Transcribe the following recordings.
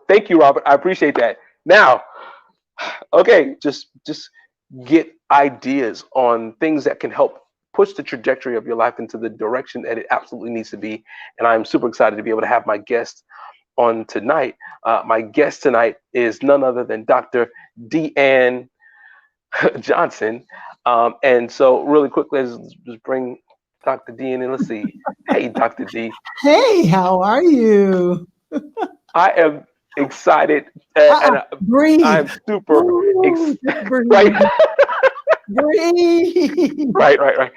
Thank you, Robert. I appreciate that. Now, okay, just get ideas on things that can help push the trajectory of your life into the direction that it absolutely needs to be. And I'm super excited to be able to have my guest on tonight. My guest tonight is none other than Dr. Deanne Johnson. And so, really quickly, let's just bring Dr. D in and let's see. Hey, Dr. D. Hey, how are you? I am excited and Breathe. I'm super Ooh, just right, breathe. Breathe. right.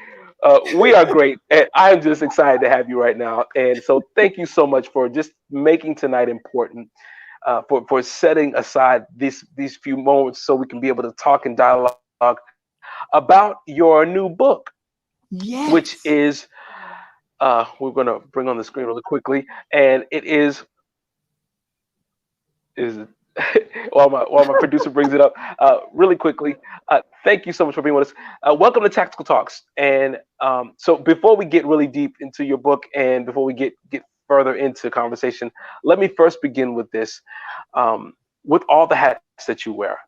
We are great, and I'm just excited to have you right now. And so, thank you so much for just making tonight important, for setting aside these few moments so we can be able to talk and dialogue about your new book, which Yes. is we're going to bring on the screen really quickly, and it is while my producer brings it up really quickly. Thank you so much for being with us. Welcome to Tactical Talks. And so before we get really deep into your book and before we get further into conversation, let me first begin with this. With all the hats that you wear,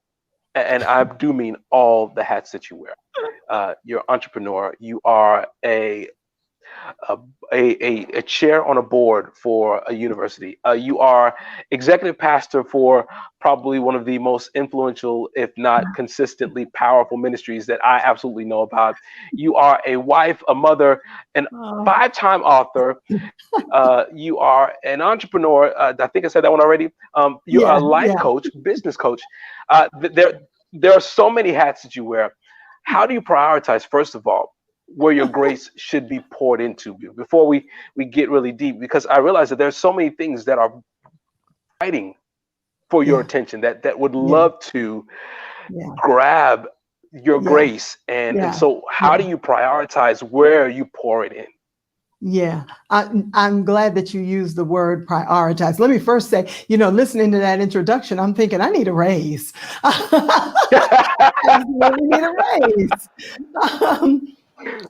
and I do mean all the hats that you wear. You're an entrepreneur. You are a, a chair on a board for a university. You are executive pastor for probably one of the most influential, if not consistently powerful ministries that I absolutely know about. You are a wife, a mother, an Oh, five-time author. You are an entrepreneur. I think I said that one already. You're a yeah, life yeah. coach, business coach. There are so many hats that you wear. How do you prioritize, first of all, where your grace should be poured into before we get really deep? Because I realize that there's so many things that are fighting for your Yeah, attention that would yeah, love to yeah, grab your yeah, grace. And yeah, so how do yeah, you prioritize where you pour it in? yeah. I'm glad that you used the word prioritize. Let me first say, listening to that introduction, I'm thinking I need a raise. Absolutely need a raise. Um,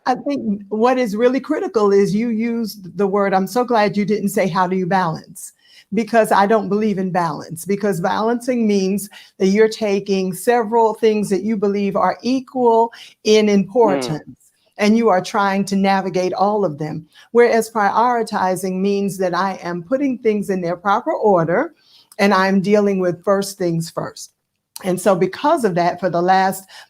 I think what is really critical is you used the word. I'm so glad you didn't say, how do you balance? Because I don't believe in balance, because balancing means that you're taking several things that you believe are equal in Mm, importance and you are trying to navigate all of them. Whereas prioritizing means that I am putting things in their proper order and I'm dealing with first things first. And so because of that, for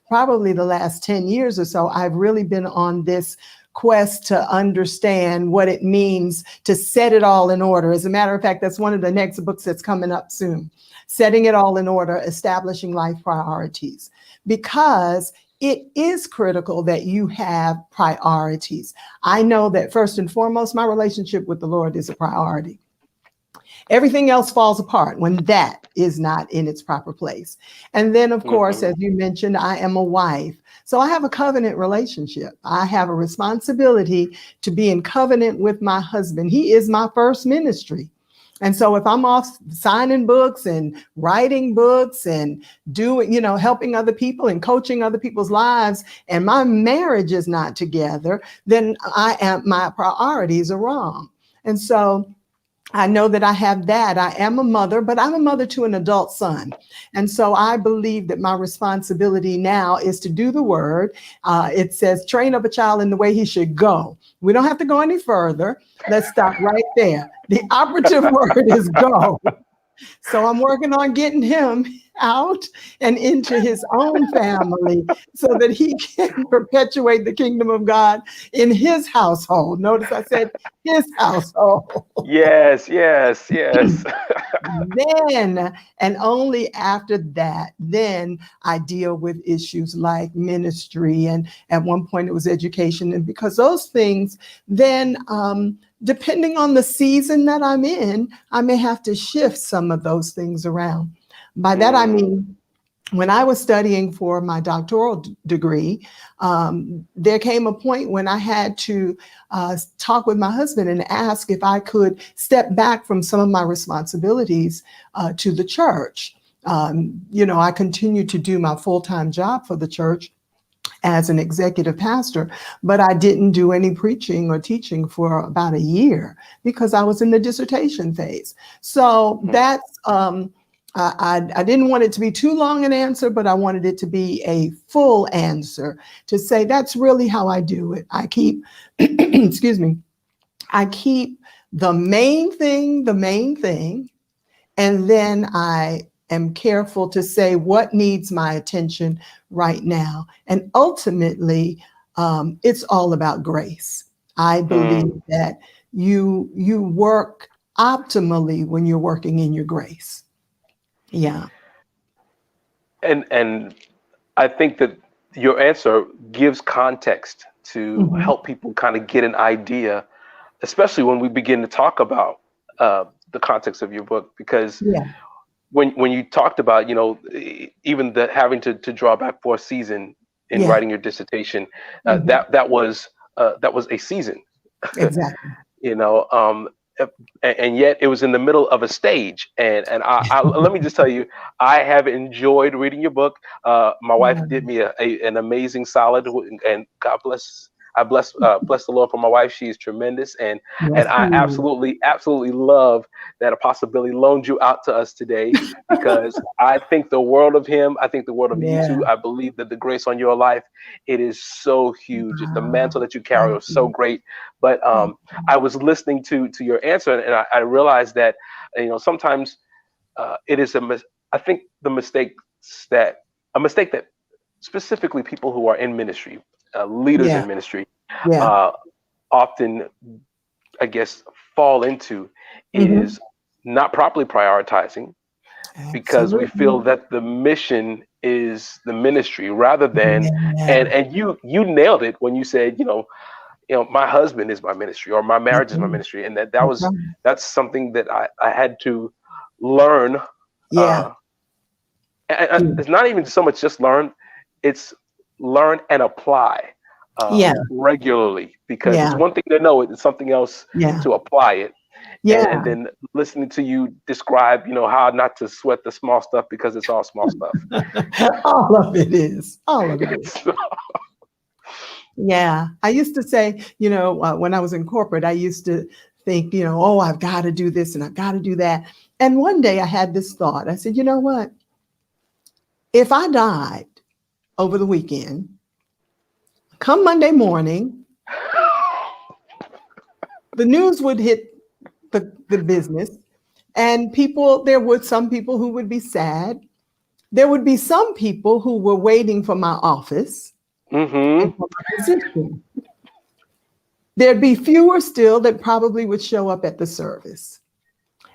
probably the last 10 years or so, I've really been on this quest to understand what it means to set it all in order. As a matter of fact, that's one of the next books that's coming up soon. Setting it all in order, establishing life priorities. Because it is critical that you have priorities. I know that first and foremost, my relationship with the Lord is a priority. Everything else falls apart when that is not in its proper place. And then, of course, hmm as you mentioned, I am a wife. So I have a covenant relationship. I have a responsibility to be in covenant with my husband. He is my first ministry. And so if I'm off signing books and writing books and doing, helping other people and coaching other people's lives, and my marriage is not together, then my priorities are wrong. And so I know that I have that. I am a mother, but I'm a mother to an adult son. And so I believe that my responsibility now is to do the word. It says, train up a child in the way he should go. We don't have to go any further. Let's stop right there. The operative word is go. So I'm working on getting him out and into his own family so that he can perpetuate the kingdom of God in his household. Notice I said his household. Yes, yes, yes. Then, and only after that, then I deal with issues like ministry. And at one point it was education. And because those things, then depending on the season that I'm in, I may have to shift some of those things around. By that, I Mm, mean, when I was studying for my doctoral degree, there came a point when I had to talk with my husband and ask if I could step back from some of my responsibilities to the church. I continued to do my full-time job for the church, as an executive pastor, but I didn't do any preaching or teaching for about a year because I was in the dissertation phase. So that's, I didn't want it to be too long an answer, but I wanted it to be a full answer to say that's really how I do it. I keep, excuse me, I keep the main thing, and then I am careful to say what needs my attention right now. And ultimately, it's all about grace. I believe that you work optimally when you're working in your grace. Yeah. And I think that your answer gives context to Mhm. help people kind of get an idea, especially when we begin to talk about the context of your book. Because Yeah. when you talked about, even the having to draw back for a season in Yeah. writing your dissertation, Mhm. that was a season. Exactly. you know um and yet it was in the middle of a stage, and I let me just tell you, I have enjoyed reading your book. My wife Yeah. did me an amazing solid, and God bless, bless the Lord for my wife. She is tremendous, and Yes, I you. absolutely love that a possibility loaned you out to us today, because I think the world of him. I think the world of you Yeah. too. I believe that the grace on your life, it is so huge. The mantle Wow. that you carry Thank is so you. great. But Thank I was listening to your answer, and I realized that sometimes it is I think the mistakes that a mistake that specifically people who are in ministry, you. leaders Yeah. in ministry, Yeah. uh, often, I guess, fall into Hmm. is not properly prioritizing, because we feel Absolutely. that the mission is the ministry rather than, Yeah. and you nailed it when you said, my husband is my ministry, or my That's marriage is my right. ministry, and That's right. that's something that I had to learn. Yeah. uh and Yeah. it's not even so much just learn, it's learn and apply Yeah. regularly, because it's Yeah. one thing to know it, it's something else Yeah. to apply it. And Yeah. then listening to you describe, how not to sweat the small stuff, because it's all small stuff. All of it is. All of it is. It's, Yeah. I used to say, when I was in corporate, I used to think, oh, I've got to do this and I've got to do that. And one day I had this thought. I said, you know what? If I died over the weekend, come Monday morning, the news would hit the business, and there would some people who would be sad. There would be some people who were waiting for my office and mm-hmm. for my position. There'd be fewer still that probably would show up at the service.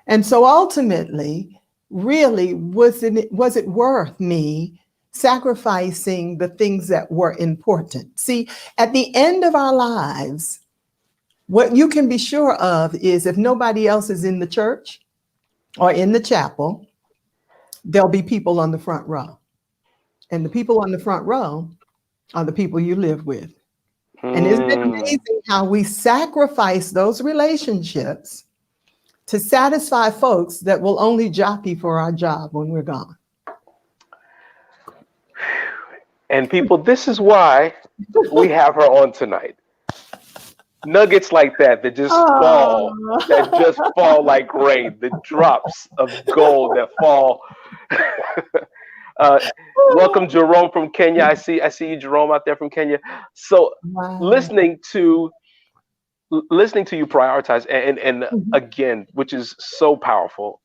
And so ultimately, really, was it worth me sacrificing the things that were important? See, at the end of our lives, what you can be sure of is if nobody else is in the church or in the chapel, there'll be people on the front row. And the people on the front row are the people you live with. And isn't it Mm. amazing how we sacrifice those relationships to satisfy folks that will only jockey for our job when we're gone? And people, this is why we have her on tonight. Nuggets like that that Oh, just fall like rain, the drops of gold that fall. uh, Welcome, Jerome from Kenya. I see you, Jerome, out there from Kenya. So wow. listening to you prioritize, and Mhm. again, which is so powerful,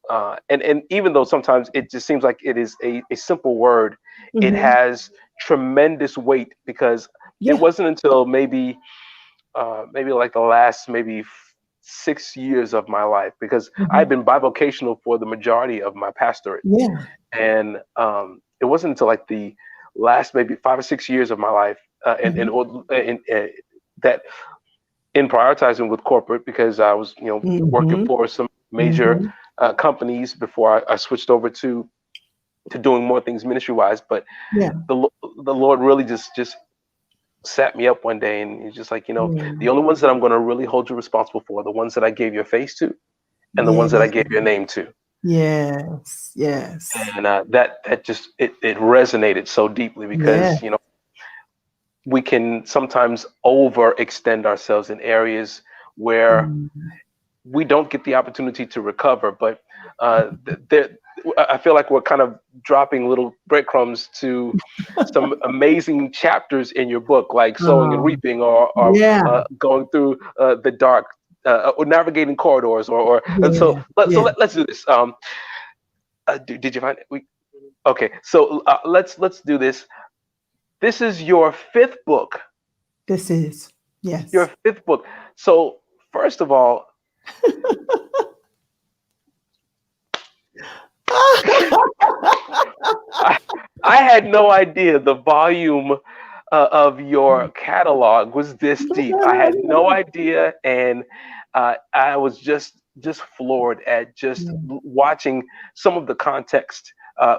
and even though sometimes it just seems like it is a simple word, it Mhm. has tremendous weight, because it Yeah. wasn't until maybe like the last maybe 6 years of my life, because I've Mhm. been bivocational for the majority of my pastorate, Yeah. and it wasn't until like the last maybe 5 or 6 years of my life, Mhm. that in prioritizing with corporate, because I was working Mhm. for some major Mhm. companies before I switched over to doing more things ministry wise. But Yeah. the Lord really just sat me up one day, and he's just like, the Yeah. only ones that I'm going to really hold you responsible for are the ones that I gave your face to, and the ones that I Yeah. gave your name to. Yes. Yes. And that just it resonated so deeply, Yeah. because we can sometimes overextend ourselves in areas where Mm. we don't get the opportunity to recover. But there, I feel like we're kind of dropping little breadcrumbs to some amazing chapters in your book, like sowing and Um, reaping, or yeah, going through the dark, or navigating corridors, or and yeah, yeah. let's do this. Did you find it? Okay, so let's do this. This is your fifth book. This is, Your yes. fifth book. So first of all, I, I had no idea the volume of your catalog was this deep. I had no idea, and I was just floored at just Yeah. watching some of the context.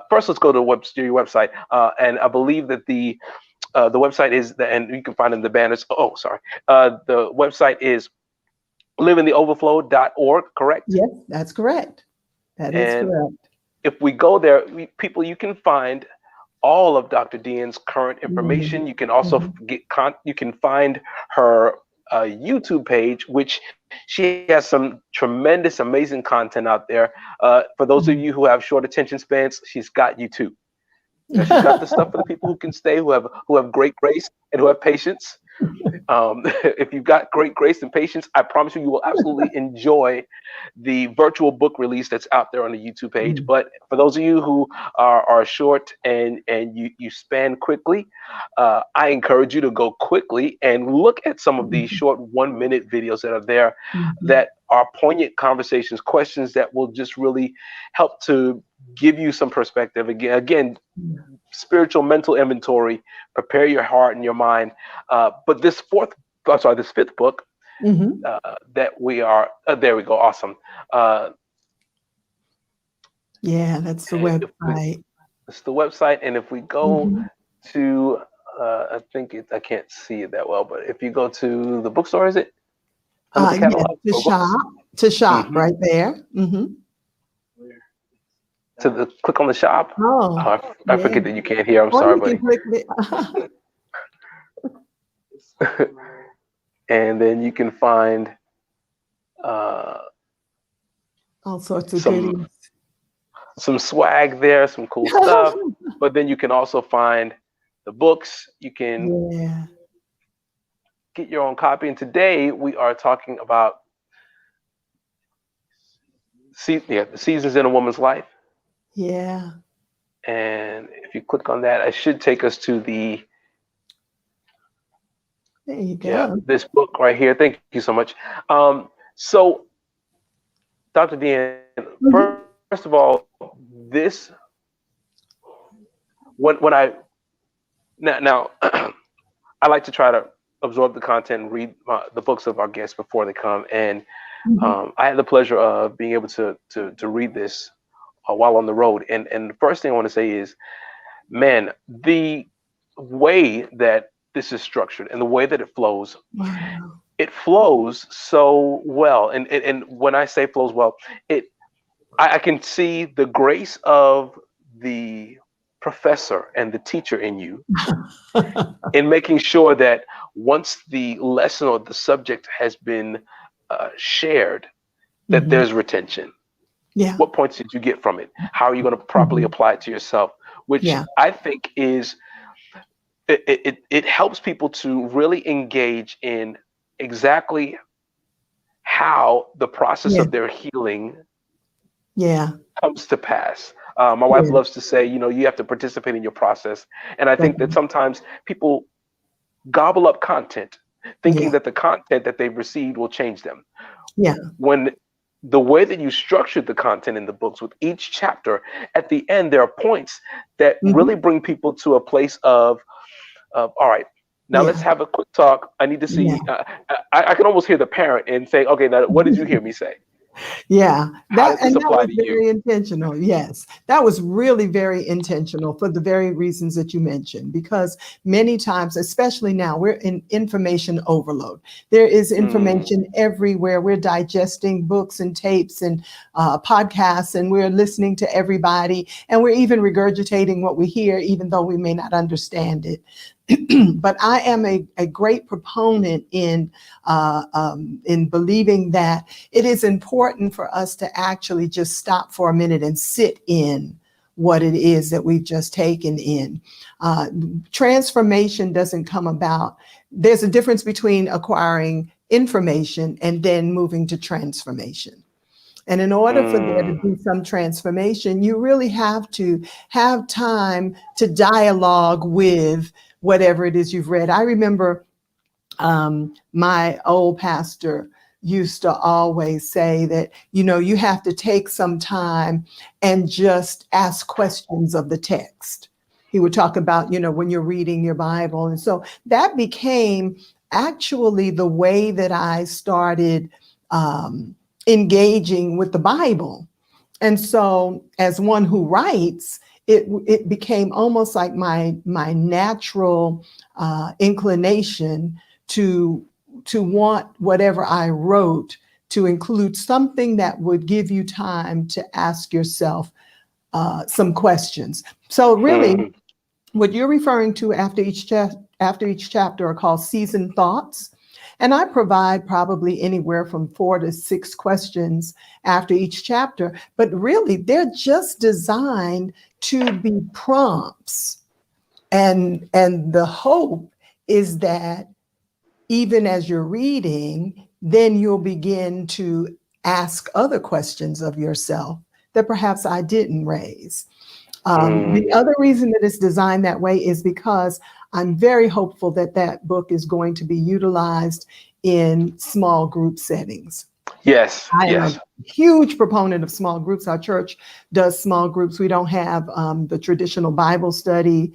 First, let's go to your website, and I believe that the website is and you can find in the banners. Oh, sorry. The website is livingtheoverflow.org, correct? Yes, that's correct. That is And correct. if we go there, people, you can find all of Dr. Dean's current Mhm, information. You can also mhm, you can find her YouTube page, which she has some tremendous, amazing content out there. For those of mhm. you who have short attention spans, she's got you too. She's got the stuff for the people who can stay, who have great grace and who have patience. If you've got great grace and patience, I promise you, you will absolutely enjoy the virtual book release that's out there on the YouTube page. Mm, But for those of you who are short and you span quickly, I encourage you to go quickly and look at some of these mhm, short 1 minute videos that are there, mhm, that are poignant conversations, questions that will just really help to give you some perspective. Again, mhm. spiritual mental inventory, prepare your heart and your mind. But this fifth book Mhm. that we are, there we go, awesome. Uh, Yeah, that's the if we, website. it's the website, and if we go Mhm. to, I can't see it that well, but if you go to the bookstore, is it under the Yes, catalog for books? to shop Hmm. right there. Mhm. Click on the shop. Oh, I yeah. forget that you can't hear. I'm Or sorry, you can buddy. click the And then you can find uh, all sorts of some goodies. some swag there, some cool stuff. But then you can also find the books. You can Yeah, get your own copy. And today we are talking about the seasons in a woman's life. yeah. And if you click on that, it should take us to the There you yeah go. this book right here. Thank you so much. So Dr. Dean, first of Mhm. all, this when I now I like to try to absorb the content and read the books of our guests before they come. And Mhm. I had the pleasure of being able to read this while on the road. And the first thing I want to say is, man, the way that this is structured and the way that Wow. it flows so well. And when I say flows well, it I can see the grace of the professor and the teacher in you in making sure that once the lesson or the subject has been shared, that Mhm. there's retention. Yeah. What points did you get from it? How are you going to properly Mhm. apply it to yourself? Which Yeah. I think is it helps people to really engage in exactly how the process Yeah. of their healing Yeah. comes to pass. My wife Yeah. loves to say, you have to participate in your process. And I think that Definitely. sometimes people gobble up content thinking Yeah. that the content that they've received will change them. Yeah. When the way that you structured the content in the books with each chapter, at the end, there are points that really Mhm. bring people to a place of all right, now let's Yeah. have a quick talk. I need to Yeah. see, I can almost hear the parent and say, okay, now what did you hear me say? Yeah, How that does this and that apply was to you? very intentional. Yes, that was really very intentional for the very reasons that you mentioned. Because many times, especially now, we're in information overload. There is Mm, information everywhere. We're digesting books and tapes and podcasts, and we're listening to everybody, and we're even regurgitating what we hear, even though we may not understand it. But I am a great proponent in believing that it is important for us to actually just stop for a minute and sit in what it is that we've just taken in. Transformation doesn't come about. There's a difference between acquiring information and then moving to transformation. And in order for there to be some transformation, you really have to have time to dialogue with whatever it is you've read. I remember my old pastor used to always say that, you have to take some time and just ask questions of the text. He would talk about, when you're reading your Bible. And so that became actually the way that I started engaging with the Bible. And so as one who writes, it became almost like my natural inclination to want whatever I wrote to include something that would give you time to ask yourself some questions. So really, what you're referring to after each chapter are called seasoned thoughts. And I provide probably anywhere from 4 to 6 questions after each chapter, but really they're just designed to be prompts. And the hope is that even as you're reading, then you'll begin to ask other questions of yourself that perhaps I didn't raise. The other reason that it's designed that way is because I'm very hopeful that that book is going to be utilized in small group settings. Yes. I am Yes. a huge proponent of small groups. Our church does small groups. We don't have the traditional Bible study,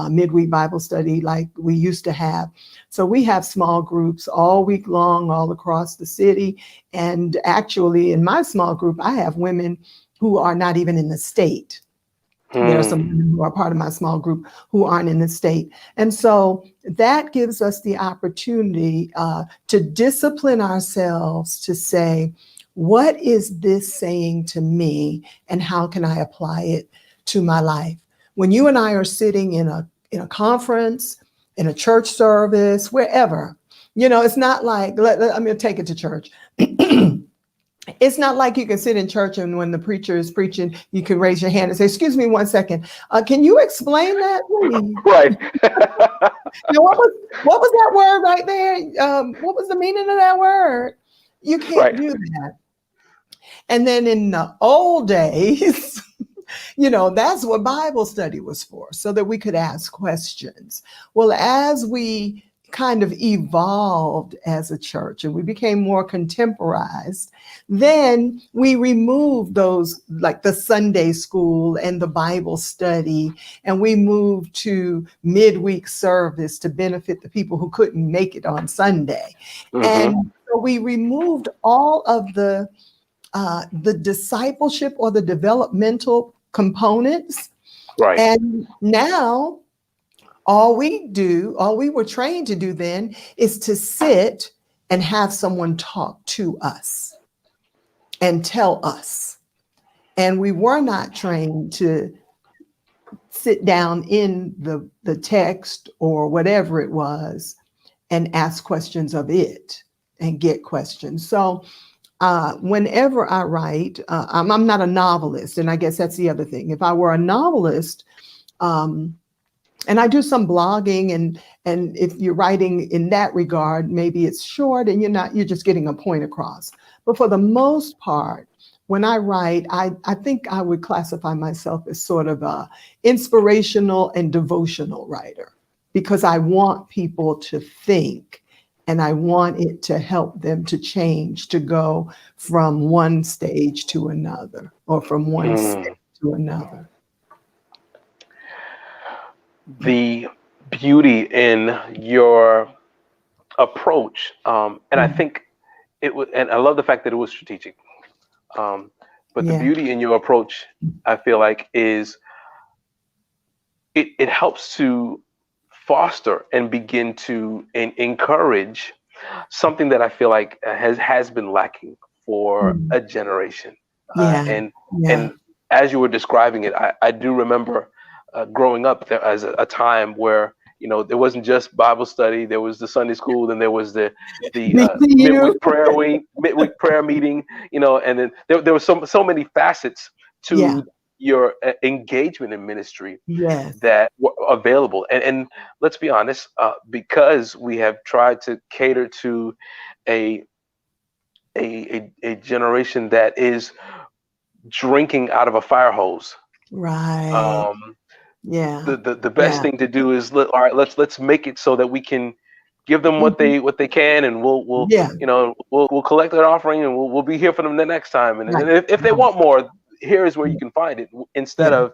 midweek Bible study like we used to have. So we have small groups all week long, all across the city. And actually, in my small group, I have women who are not even in the state. There are some women who are part of my small group who aren't in the state. And so that gives us the opportunity to discipline ourselves to say, what is this saying to me and how can I apply it to my life? When you and I are sitting in a conference, in a church service, wherever, it's not like, let me take it to church. It's not like you can sit in church and when the preacher is preaching, you can raise your hand and say, excuse me 1 second. Can you explain that, please? Right. What was that word right there? What was the meaning of that word? You can't do that. And then in the old days, that's what Bible study was for, so that we could ask questions. Well, as we kind of evolved as a church and we became more contemporized, then we removed those, like the Sunday school and the Bible study, and we moved to midweek service to benefit the people who couldn't make it on Sunday. And so we removed all of the discipleship or the developmental components. Right. And now all we were trained to do then is to sit and have someone talk to us and tell us. And we were not trained to sit down in the text or whatever it was and ask questions of it and get questions. So whenever I write, I'm not a novelist. And I guess that's the other thing. If I were a novelist, and I do some blogging, and if you're writing in that regard, maybe it's short and you're just getting a point across. But for the most part, when I write, I think I would classify myself as sort of a inspirational and devotional writer, because I want people to think and I want it to help them to change, to go from one stage to another or from one step to another. The beauty in your approach, and I think it was, and I love the fact that it was strategic. But the beauty in your approach, I feel like, is it helps to foster and begin to encourage something that I feel like has been lacking for a generation. And as you were describing it, I do remember growing up there as a time where there wasn't just Bible study. There was the Sunday school, then there was the BCU. midweek prayer meeting, and then there were so many facets Yeah. to your engagement in ministry Yes. that were available. And let's be honest, because we have tried to cater to a a generation that is drinking out of a fire hose. Right. Um, Yeah. the best Yeah. thing to do is all right. Let's make it so that we can give them what Mhm. they can, and we'll Yeah. we'll collect that offering, and we'll be here for them the next time. And Right. then if they Right. want more, here is where you Yeah. can find it instead Yeah. of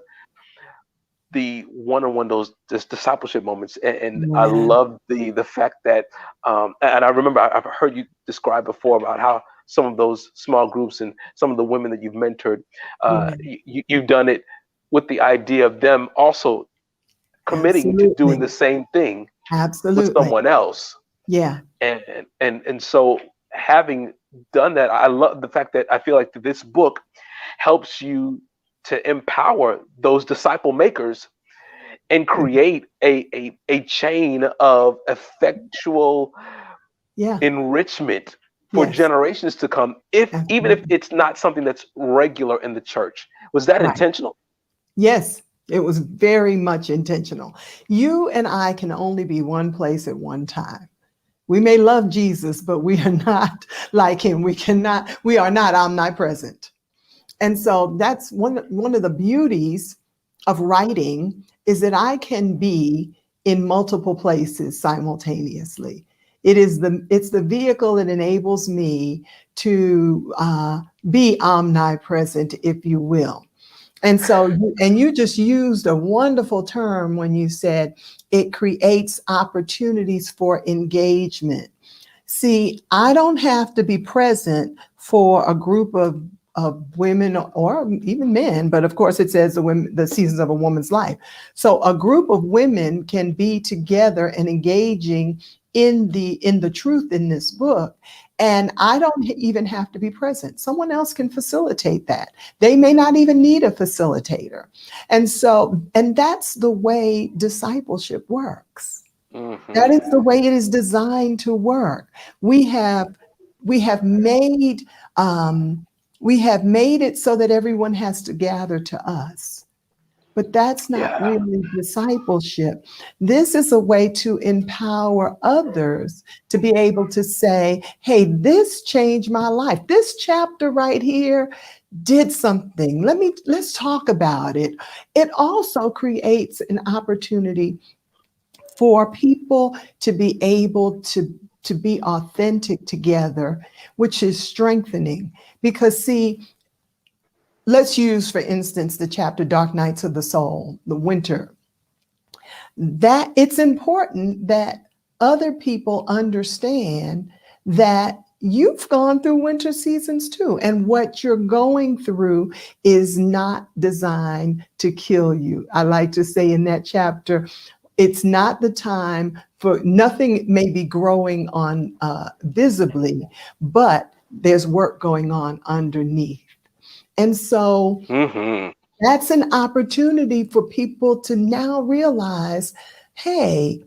the one-on-one, those just discipleship moments. And I Yeah. love the fact that and I remember I've heard you describe before about how some of those small groups and some of the women that you've mentored, Yeah. you've done it with the idea of them also committing to doing Absolutely. the same thing with Absolutely. someone else. Yeah. And so having done that, I love the fact that I feel like this book helps you to empower those disciple makers and Yeah. create a chain of effectual Yeah. enrichment for Yes. generations to come, if even if Absolutely. it's not something that's regular in the church. Was that Right. intentional? Yes. It was very much intentional. You and I can only be one place at one time. We may love Jesus, but we are not like him. We are not omnipresent. And so that's one of the beauties of writing is that I can be in multiple places simultaneously. It's the vehicle that enables me to be omnipresent, if you will. And so, and you just used a wonderful term when you said it creates opportunities for engagement. See, I don't have to be present for a group of women or even men, but of course it says the seasons of a woman's life. So a group of women can be together and engaging in the truth in this book. And I don't even have to be present. Someone else can facilitate that. They may not even need a facilitator. And so, and that's the way discipleship works. That Hmm. is the way it is designed to work. We have we have made um, we have made it so that everyone has to gather to us. But that's not Yeah. really discipleship. This is a way to empower others to be able to say, hey, this changed my life. This chapter right here did something. Let's talk about it. It also creates an opportunity for people to be able to be authentic together, which is strengthening. Because see, let's use for instance the chapter Dark Nights of the Soul, the winter. That it's important that other people understand that you've gone through winter seasons too, and what you're going through is not designed to kill you. I like to say in that chapter, it's not the time for nothing may be growing on visibly, but there's work going on underneath. And so Hmm. that's an opportunity for people to now realize, hey,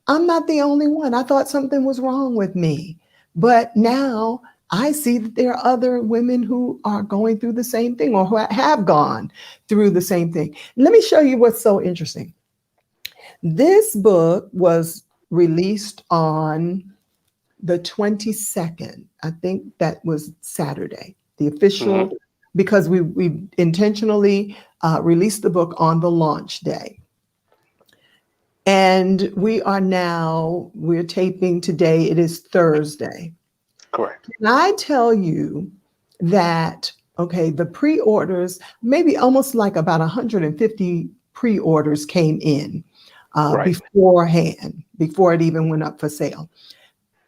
I'm not the only one. I thought something was wrong with me. But now I see that there are other women who are going through the same thing or who have gone through the same thing. Let me show you what's so interesting. This book was released on the 22nd. I think that was Saturday, the Hmm. official, because we intentionally released the book on the launch day. And we're taping today, it is Thursday. Correct. Can I tell you that, okay, the pre orders, maybe almost like about 150 pre orders came in Right. beforehand, before it even went up for sale.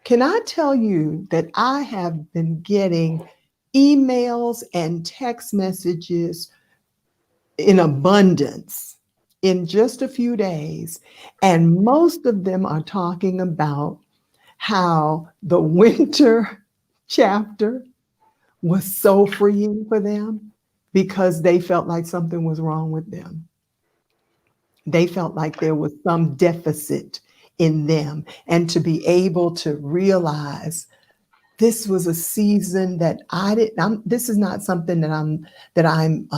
Can I tell you that I have been getting emails and text messages in abundance in just a few days? And most of them are talking about how the winter chapter was so freeing for them because they felt like something was wrong with them. They felt like there was some deficit in them. And to be able to realize this was a season that I didn't. This is not something that I'm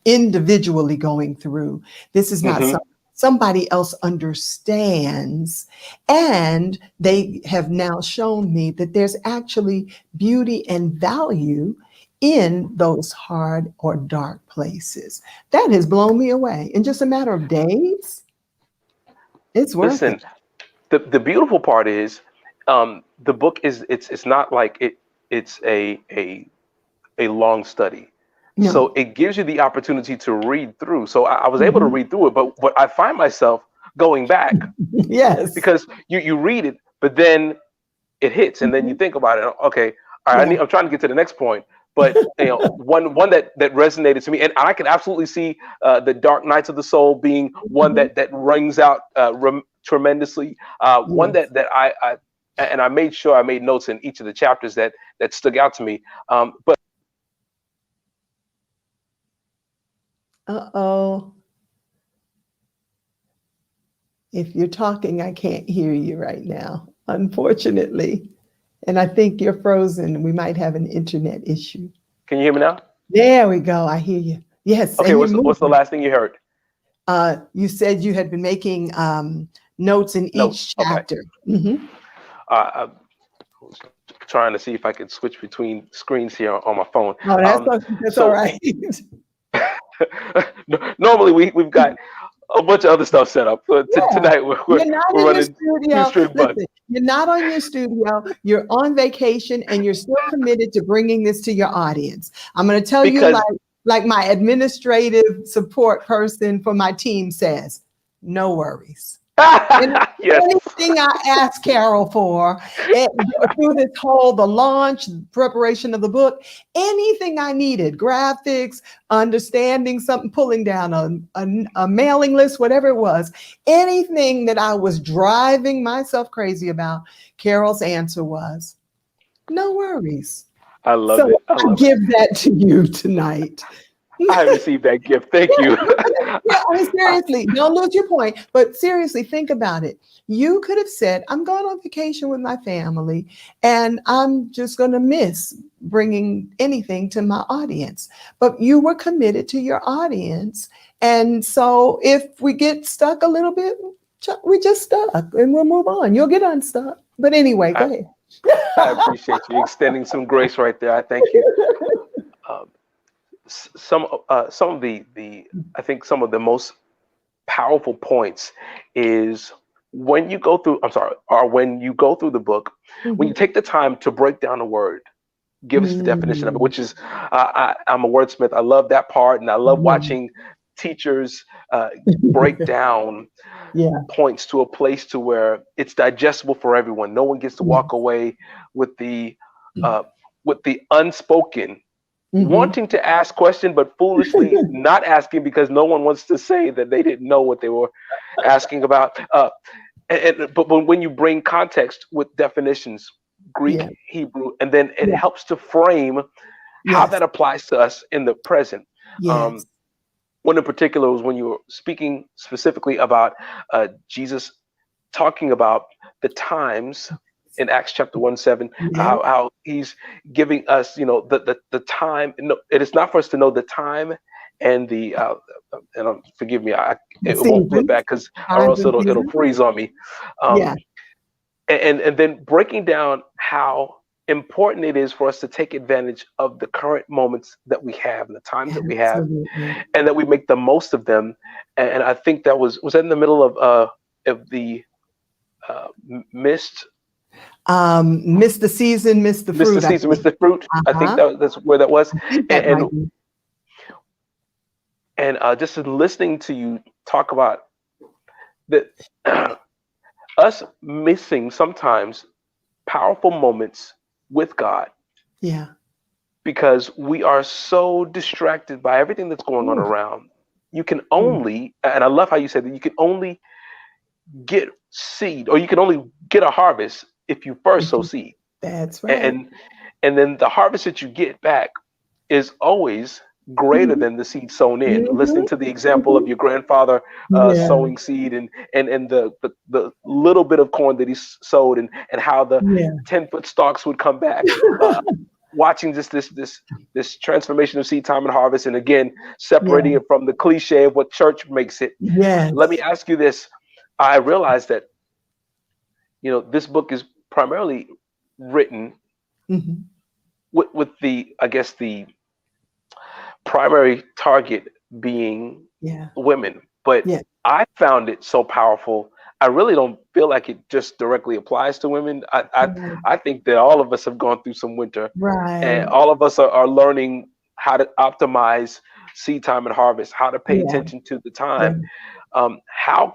individually going through. This is not Hmm. something somebody else understands, and they have now shown me that there's actually beauty and value in those hard or dark places. That has blown me away in just a matter of days. It's worth it. Listen, the beautiful part is, the book is it's not like it's a long study. So No. it gives you the opportunity to read through. So I was able to Mhm. read through it, but I find myself going back Yes. because you read it, but then it hits, and then you Mhm. think about it. Okay, all right, Yeah. I'm trying to get to the next point. But one that resonated to me, and I can absolutely see the Dark Nights of the Soul being one Mhm. that rings out tremendously. One Yes. I and I made sure I made notes in each of the chapters that stuck out to me. But Uh-oh. If you're talking, I can't hear you right now, unfortunately. And I think you're frozen. We might have an internet issue. can you hear me now? There we go. I hear you. Yes, Okay, and you're what's the moving. last thing you heard? You said you had been making notes in Notes. each Okay. chapter. Hmm. I was trying to see if I could switch between screens here on my phone. Oh, that's all So right. normally we've got a bunch of other stuff set up. Yeah. Tonight we're You're not we're in your running two studio. string bugs. Listen, you're not on your studio. You're on vacation and you're still committed to bringing this to your audience. I'm going to tell you Because like my administrative support person for my team says, no worries. Any- yes, Anything I asked Carol for through this whole the launch preparation of the book, anything I needed, graphics, understanding something, pulling down a mailing list, whatever it was, anything that I was driving myself crazy about, Carol's answer was, no worries. I love So it. I I love it. give that to you tonight. I received that gift. Thank you. Yeah, I mean, seriously, don't lose your point. But seriously, think about it. You could have said, I'm going on vacation with my family and I'm just going to miss bringing anything to my audience. But you were committed to your audience. And so if we get stuck a little bit, we just stuck and we'll move on. You'll get unstuck. But anyway, go I, ahead. I appreciate you extending some grace right there. I thank you. Um, some of the I think some of the most powerful points is when you go through. I'm sorry, or when you go through the book, when you Mhm. take the time to break down a word, give us the definition of it, Mm. which is I'm a wordsmith. I love that part, and I love Yeah. watching teachers break down Yeah. points to a place to where it's digestible for everyone. No one gets to Yeah. walk away with uh, the unspoken, Hmm. wanting to ask question, but foolishly not asking because no one wants to say that they didn't know what they were asking about. But when you bring context with definitions, Yeah. Greek, Hebrew, and then it Yeah. helps to frame how Yes. that applies to us in the present. Um, Yes. one in particular was when you were speaking specifically about Jesus talking about the times in Acts chapter 1:7, Yeah. how he's giving us, the time. No, it is not for us to know the time and the forgive me, The it won't flip seasons, back because or times else and it'll seasons. freeze on me. Um, Yeah. and then breaking down how important it is for us to take advantage of the current moments that we have and the times that we have, Absolutely. and that we make the most of them. And I think that was that in the middle of the missed Miss the season, miss the Mr. fruit, I Caesar, think. Mr. Fruit. I think Uh-huh. that's where that was. I think that And might be. just in listening to you talk about that, us missing sometimes powerful moments with God Yeah. because we are so distracted by everything that's going on Ooh, around. You can ooh. only, and I love how you said that you can only get seed, or you can only get a harvest if you first If sow you- seed. That's right. And and then the harvest that you get back is always, greater Mhm. than the seed sown in. Mhm. Listening to the example of Mhm. your grandfather Yeah. sowing seed, and the little bit of corn that he sowed, and how the Yeah. 10-foot stalks would come back. Uh, Watching just this transformation of seed time and harvest, and again Yeah. separating it from the cliche of what church makes it. Let me Yes. ask you this. I realize that this book is primarily written Mhm. with the, I guess, the primary target being Yeah. women, but Yeah. I found it so powerful. I really don't feel like it just directly applies to women. Right. I think that all of us have gone through some winter, and Right. all of us are learning how to optimize seed time and harvest, how to pay Yeah. attention to the Yeah. time. How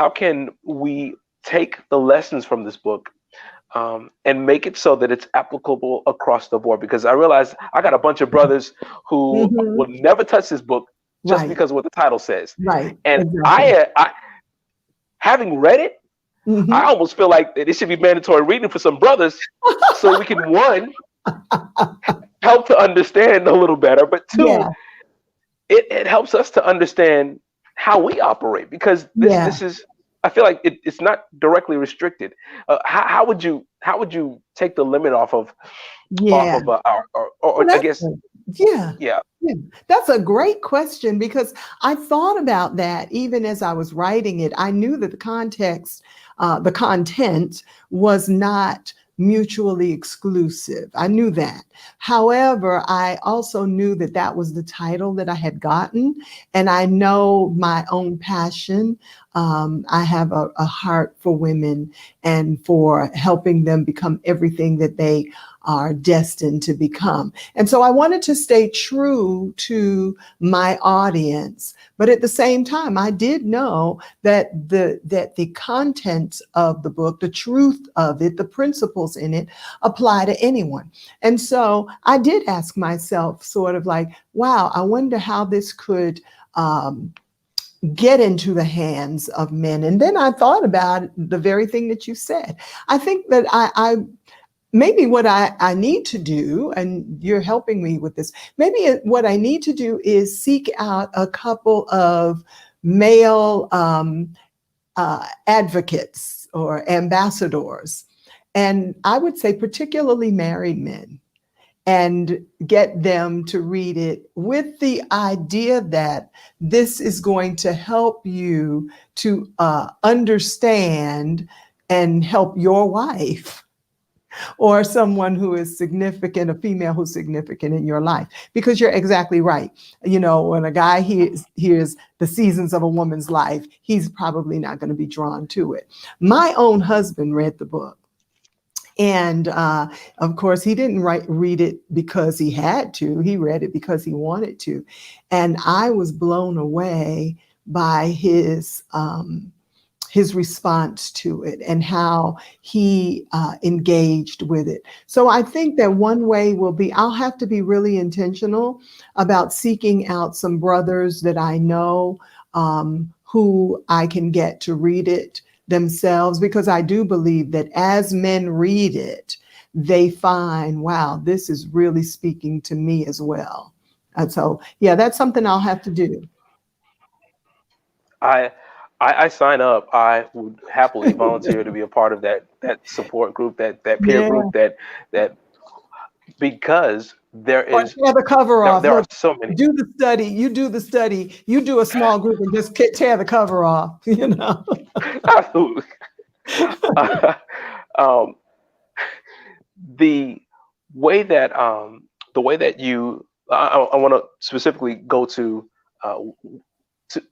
can we take the lessons from this book, and make it so that it's applicable across the board? Because I realize I got a bunch of brothers who Mhm. will never touch this book just Right. because of what the title says. Right. And Exactly. having read it, I Mhm. almost feel like that it should be mandatory reading for some brothers, so we can, one, help to understand a little better, but two, Yeah. it helps us to understand how we operate, because Yeah. this is, I feel like it's not directly restricted. How would you take the limit off Yeah. of our, or Well, I that's guess, good. Yeah. yeah. Yeah. That's a great question because I thought about that even as I was writing it. I knew that the context, the content was not mutually exclusive. I knew that. However, I also knew that that was the title that I had gotten. And I know my own passion. I have a heart for women and for helping them become everything that they are destined to become. And so I wanted to stay true to my audience, but at the same time, I did know that the contents of the book, the truth of it, the principles in it apply to anyone. And so I did ask myself, sort of like, wow, I wonder how this could um, get into the hands of men. And then I thought about the very thing that you said. I think that I maybe what I need to do, and you're helping me with this, maybe what I need to do is seek out a couple of male advocates or ambassadors. And I would say, particularly married men, and get them to read it with the idea that this is going to help you to understand and help your wife or someone who is significant, a female who's significant in your life. Because you're exactly right. You know, when a guy hears the seasons of a woman's life, he's probably not going to be drawn to it. My own husband read the book. And of course, he didn't read it because he had to. He read it because he wanted to. And I was blown away by his response to it and how he engaged with it. So I think that one way will be I'll have to be really intentional about seeking out some brothers that I know who I can get to read it themselves, because I do believe that as men read it, they find, wow, this is really speaking to me as well. And so, yeah, that's something I'll have to do. I, I sign up. I would happily volunteer to be a part of that support group, that peer Yeah. group, that because Or tear the cover off. there are Look, so many. do the study. You do the study. You do a small group and just tear the cover off. You know. Absolutely. um, the the way that I want to specifically go uh,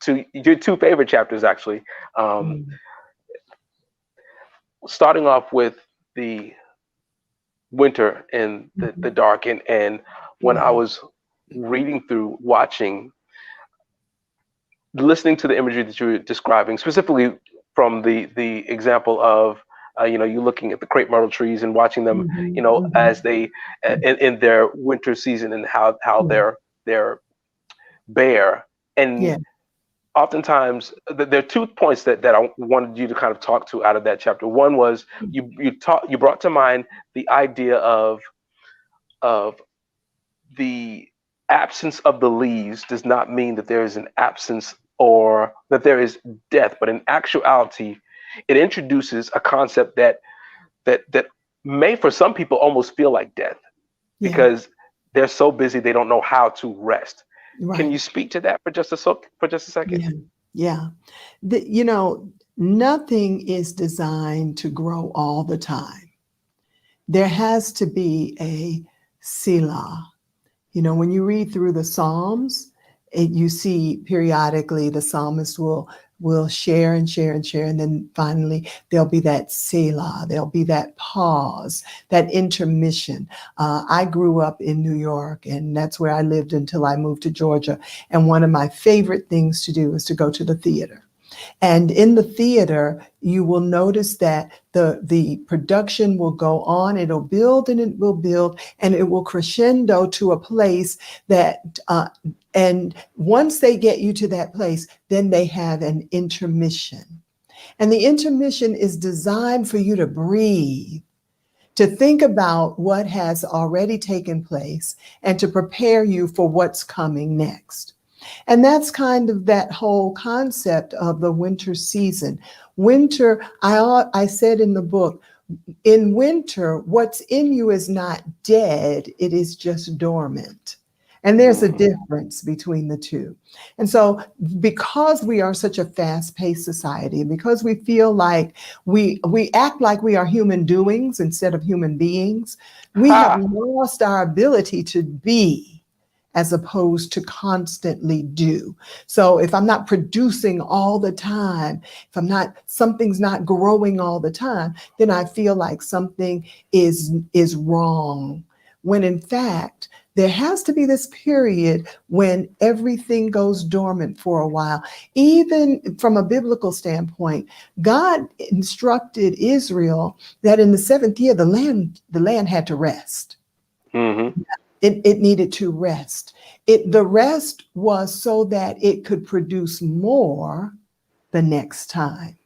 to your two favorite chapters, actually. Um, Mm, Starting off with the winter and the mhm. dark, and when I Yeah. was reading through, watching, listening to the imagery that you were describing, specifically from the example of you looking at the crepe myrtle trees and watching them, Mhm, as mhm. they in their winter season, and how Yeah. they're bare. And Yeah. oftentimes there are 2 points that I wanted you to kind of talk to out of that chapter. One was you brought to mind the idea of the absence of the leaves does not mean that there is an absence or that there is death, but in actuality, it introduces a concept that may for some people almost feel like death Yeah. because they're so busy they don't know how to rest. Can Right. you speak to that for just for just a second? Yeah. Yeah. Nothing is designed to grow all the time. There has to be a Selah. When you read through the Psalms, you see periodically the psalmist will share and share and share, and then finally there'll be that Selah, there'll be that pause, that intermission. I grew up in New York, and that's where I lived until I moved to Georgia. And one of my favorite things to do is to go to the theater. And in the theater, you will notice that the production will go on, it'll build and it will build, and it will crescendo to a place that, and once they get you to that place, then they have an intermission. And the intermission is designed for you to breathe, to think about what has already taken place, and to prepare you for what's coming next. And that's kind of that whole concept of the winter season. Winter, I said in the book, in winter, what's in you is not dead, it is just dormant. And there's a Mm, difference between the two. And so, because we are such a fast-paced society, because we feel like we act like we are human doings instead of human beings, we have ha. lost our ability to be as opposed to constantly do. So if I'm not producing all the time, if something's not growing all the time, then I feel like something is wrong. When in fact, there has to be this period when everything goes dormant for a while. Even from a biblical standpoint, God instructed Israel that in the seventh year, the land had to rest. Hmm. It needed to rest. The rest was so that it could produce more the next time.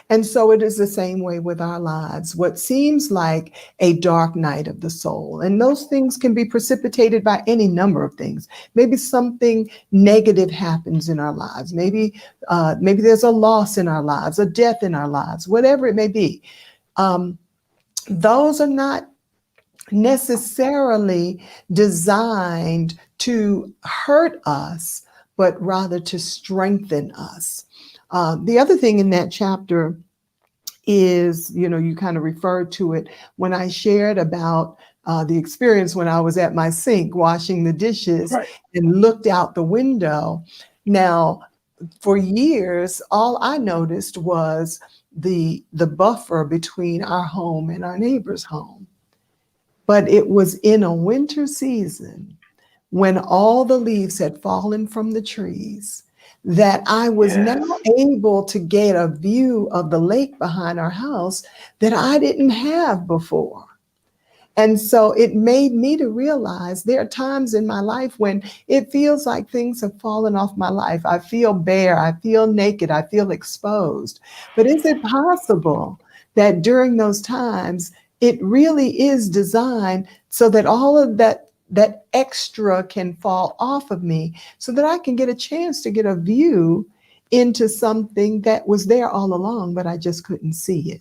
And so it is the same way with our lives. What seems like a dark night of the soul, and those things can be precipitated by any number of things. Maybe something negative happens in our lives. Maybe there's a loss in our lives, a death in our lives, whatever it may be. Um, those are not necessarily designed to hurt us, but rather to strengthen us. The other thing in that chapter is, you kind of referred to it when I shared about the experience when I was at my sink washing the dishes Right. and looked out the window. Now, for years, all I noticed was the buffer between our home and our neighbor's home. But it was in a winter season when all the leaves had fallen from the trees that I was now Yes. able to get a view of the lake behind our house that I didn't have before. And so it made me to realize there are times in my life when it feels like things have fallen off my life. I feel bare, I feel naked, I feel exposed. But is it possible that during those times, it really is designed so that all of that extra can fall off of me so that I can get a chance to get a view into something that was there all along, but I just couldn't see it.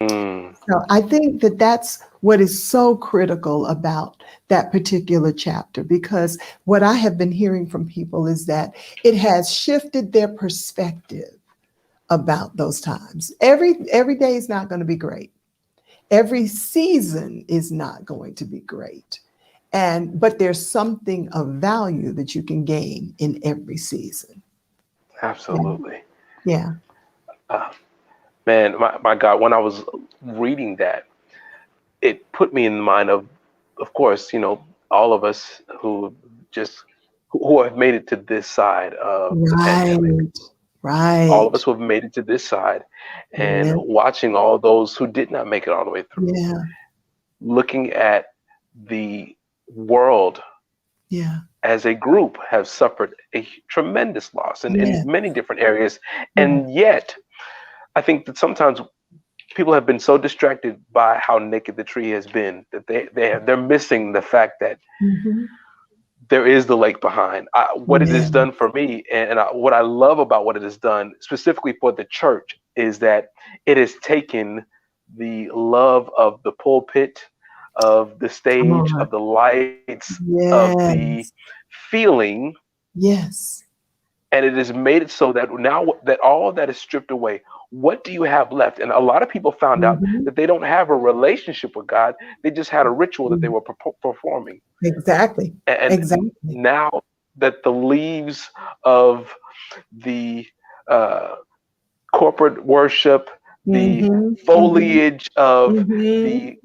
Mm, So I think that that's what is so critical about that particular chapter, because what I have been hearing from people is that it has shifted their perspective about those times. Every day is not going to be great. Every season is not going to be great. But there's something of value that you can gain in every season. Yeah. absolutely. Yeah. Uh, Man, my God, when I was reading that, it put me in the mind of course, all of us who just who have made it to this side of the pandemic, Right. all of Right. us who have made it to this side, and Yeah. watching all those who did not make it all the way through, Yeah. looking at the world Yeah. as a group have suffered a tremendous loss in Yeah. many different areas, Yeah. and yet I think that sometimes people have been so distracted by how naked the tree has been that they're missing the fact that Mhm. there is the lake behind. What it has Yeah. done for me, what I love about what it has done specifically for the church, is that it has taken the love of the pulpit, of the Come stage, on. of the lights, of the Yes. feeling, Yes. and it has made it so that now that all of that is stripped away, what do you have left? And a lot of people found out Mhm. that they don't have a relationship with God. They just had a ritual that they were performing. Exactly. And Exactly. now that the leaves of the uh, corporate worship, the Mhm. Mhm. foliage of Mhm. the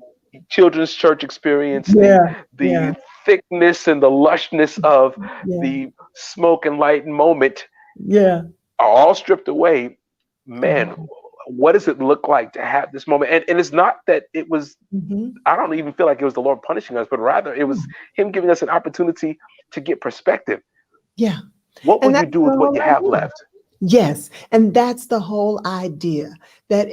children's church experience, the Yeah. the Yeah. thickness and the lushness of Yeah. the smoke and light moment Yeah. are all stripped away. Man, Mhm. what does it look like to have this moment? And it's not that it was, Mhm. I don't even feel like it was the Lord punishing us, but rather it was Him giving us an opportunity to get perspective. Yeah. What will And you that's do the with what whole you have idea. left? Yes, and that's the whole idea, that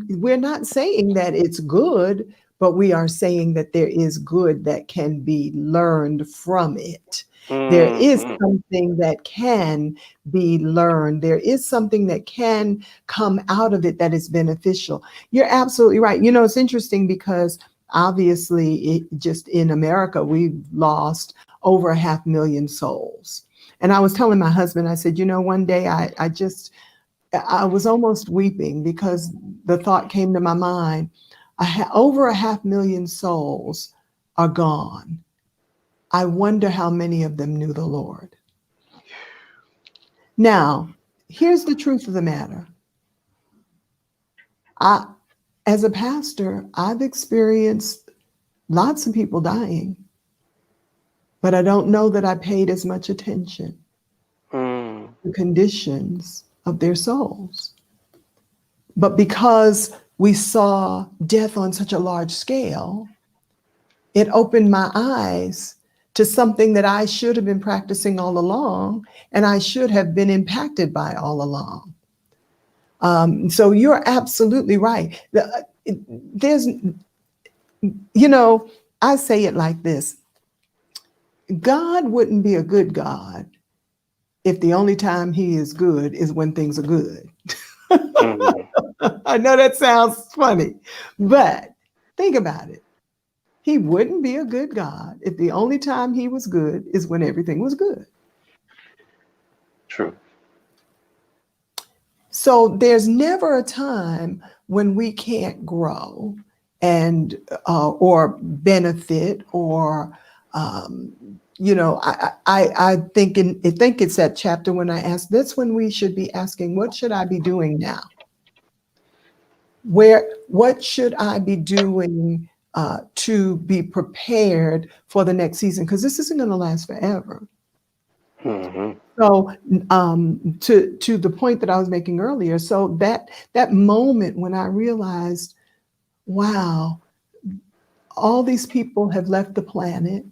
we're not saying that it's good, but we are saying that there is good that can be learned from it. There is Hmm. something that can be learned. There is something that can come out of it that is beneficial. You're absolutely right. You know, it's interesting because obviously, just in America, we've lost over 500,000 souls. And I was telling my husband, I said, you know, one day I was almost weeping because the thought came to my mind, over 500,000 souls are gone. I wonder how many of them knew the Lord. Now, here's the truth of the matter. I, as a pastor, I've experienced lots of people dying, but I don't know that I paid as much attention Mm. to the conditions of their souls. But because we saw death on such a large scale, it opened my eyes to something that I should have been practicing all along and I should have been impacted by all along. So you're absolutely right. There's, you know, I say it like this: God wouldn't be a good God if the only time he is good is when things are good. Mm. I know that sounds funny, but think about it. He wouldn't be a good God if the only time he was good is when everything was good. True. So there's never a time when we can't grow and or benefit or um, I think it's that chapter when I ask this, when we should be asking, what should I be doing now? What should I be doing to be prepared for the next season? Because this isn't going to last forever. Hmm. So to the point that I was making earlier, so that moment when I realized, wow, all these people have left the planet,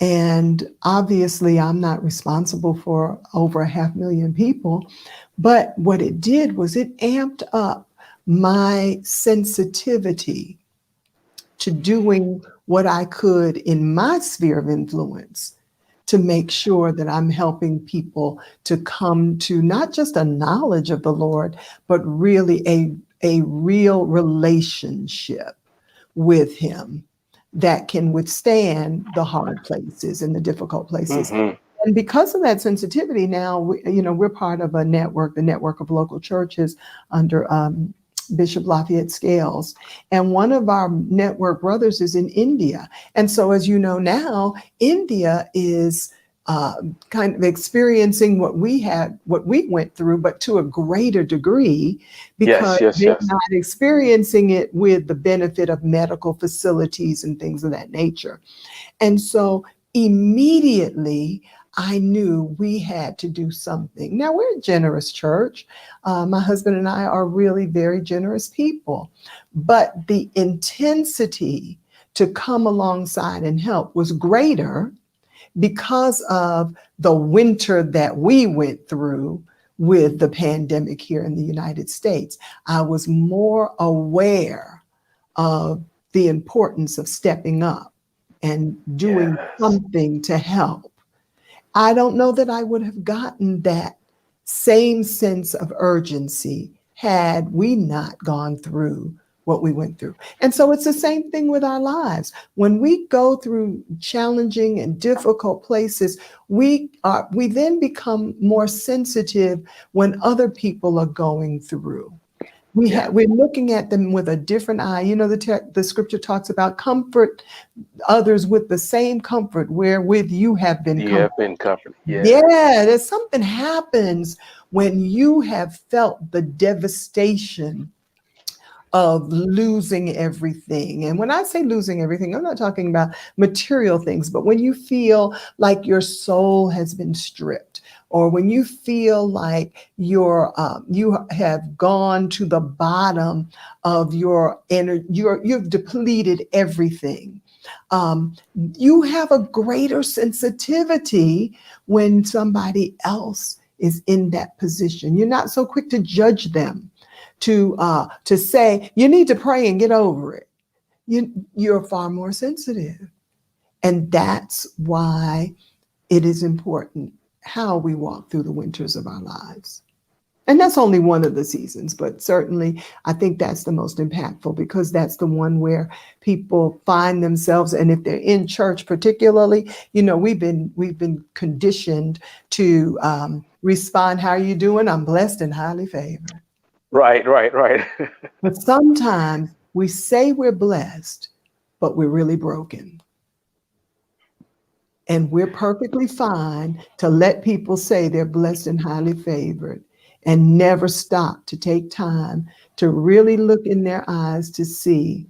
and obviously I'm not responsible for over 500,000 people, but what it did was it amped up my sensitivity to doing what I could in my sphere of influence to make sure that I'm helping people to come to not just a knowledge of the Lord, but really a real relationship with Him that can withstand the hard places and the difficult places. Hmm. And because of that sensitivity, now we're part of a network, the network of local churches under Bishop Lafayette Scales, and one of our network brothers is in India. And so, as you know now, India is kind of experiencing what we went through, but to a greater degree, because Yes, yes, they're yes. not experiencing it with the benefit of medical facilities and things of that nature. And so immediately I knew we had to do something. Now, we're a generous church. My husband and I are really very generous people, but the intensity to come alongside and help was greater because of the winter that we went through with the pandemic here in the United States. I was more aware of the importance of stepping up and doing Yes. something to help. I don't know that I would have gotten that same sense of urgency had we not gone through what we went through. And so it's the same thing with our lives. When we go through challenging and difficult places, we then become more sensitive when other people are going through. Yeah. We're looking at them with a different eye. You know, the scripture talks about comfort others with the same comfort wherewith you have been You comforted. have been comforted. Yeah. Yeah, there's something happens when you have felt the devastation of losing everything. And when I say losing everything, I'm not talking about material things, but when you feel like your soul has been stripped, or when you feel like you have gone to the bottom of your energy, you've depleted everything. You have a greater sensitivity when somebody else is in that position. You're not so quick to judge them, to say you need to pray and get over it. You're far more sensitive, and that's why it is important how we walk through the winters of our lives. And that's only one of the seasons, but certainly I think that's the most impactful, because that's the one where people find themselves. And if they're in church particularly, you know, we've been conditioned to respond, how are you doing? I'm blessed and highly favored. Right, right, right. But sometimes we say we're blessed, but we're really broken. And we're perfectly fine to let people say they're blessed and highly favored and never stop to take time to really look in their eyes to see,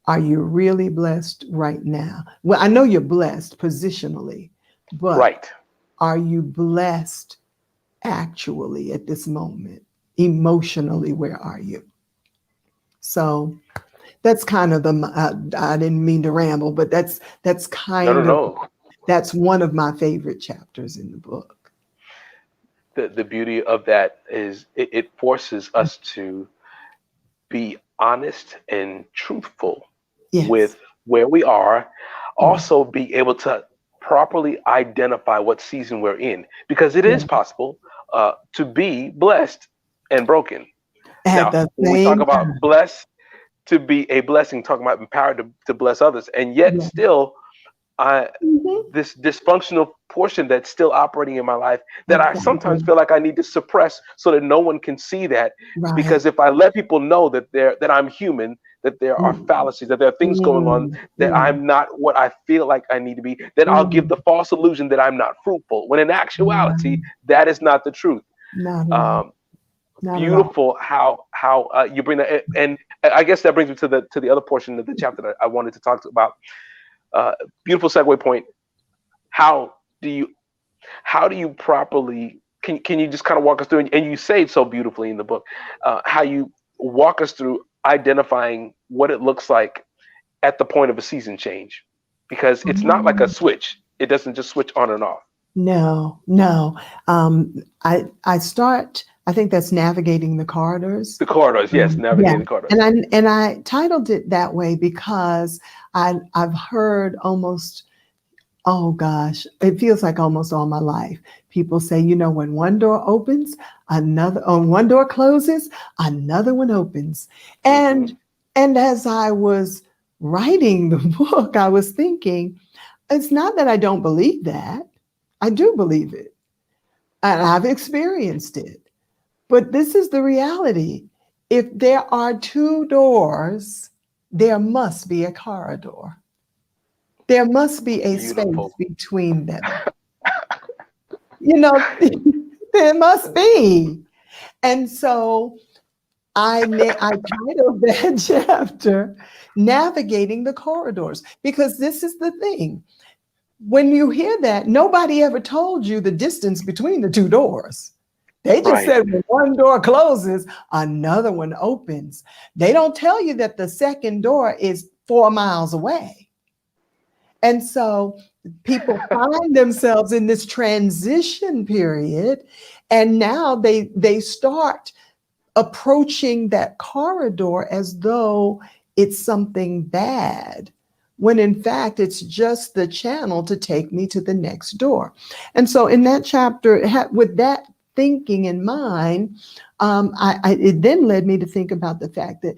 are you really blessed right now? Well, I know you're blessed positionally, but Right. are you blessed actually at this moment? Emotionally, where are you? So that's kind of I didn't mean to ramble, but that's No, no, kind of no. that's one of my favorite chapters in the book. The beauty of that is it forces us to be honest and truthful Yes. with where we are, Yeah. also be able to properly identify what season we're in, because it is Yeah. possible to be blessed and broken. At Now, the when we talk same about time. blessed to be a blessing, talking about empowered to bless others, and yet Yeah. still I Mhm. this dysfunctional portion that's still operating in my life that I sometimes Exactly. feel like I need to suppress so that no one can see that. Right. Because if I let people know that I'm human, that there are Mm, fallacies, that there are things going on, mm, that mm, I'm not what I feel like I need to be, then I'll give mm. the false illusion that I'm not fruitful, when in actuality No, that is not the truth. not at all. Um, Not at all. Beautiful how you bring that, and I guess that brings me to the other portion of the chapter that I wanted to talk about. Uh, Beautiful segue point. How do you how do you properly, can you just kind of walk us through, and you say it so beautifully in the book, how you walk us through identifying what it looks like at the point of a season change, because it's not like a Um, switch, it doesn't just switch on and off. No, no. I start. I think that's navigating the corridors. The corridors, yes, Yeah, navigating the corridors. and I titled it that way because I've heard almost, oh gosh, it feels like almost all my life. People say, you know, when one door opens, one door closes, another one opens. Hmm. And as I was writing the book, I was thinking, it's not that I don't believe that. I do believe it. And I've experienced it. But this is the reality. If there are two doors, there must be a corridor. There must be a space Beautiful. between them. You know, there must be. And so I titled that chapter Navigating the Corridors, because this is the thing. When you hear that, nobody ever told you the distance between the two doors. They just Right. said when one door closes, another one opens. They don't tell you that the second door is 4 miles away. And so people find themselves in this transition period, And now they start approaching that corridor as though it's something bad, when in fact it's just the channel to take me to the next door. And so in that chapter, with that thinking in mind, it then led me to think about the fact that,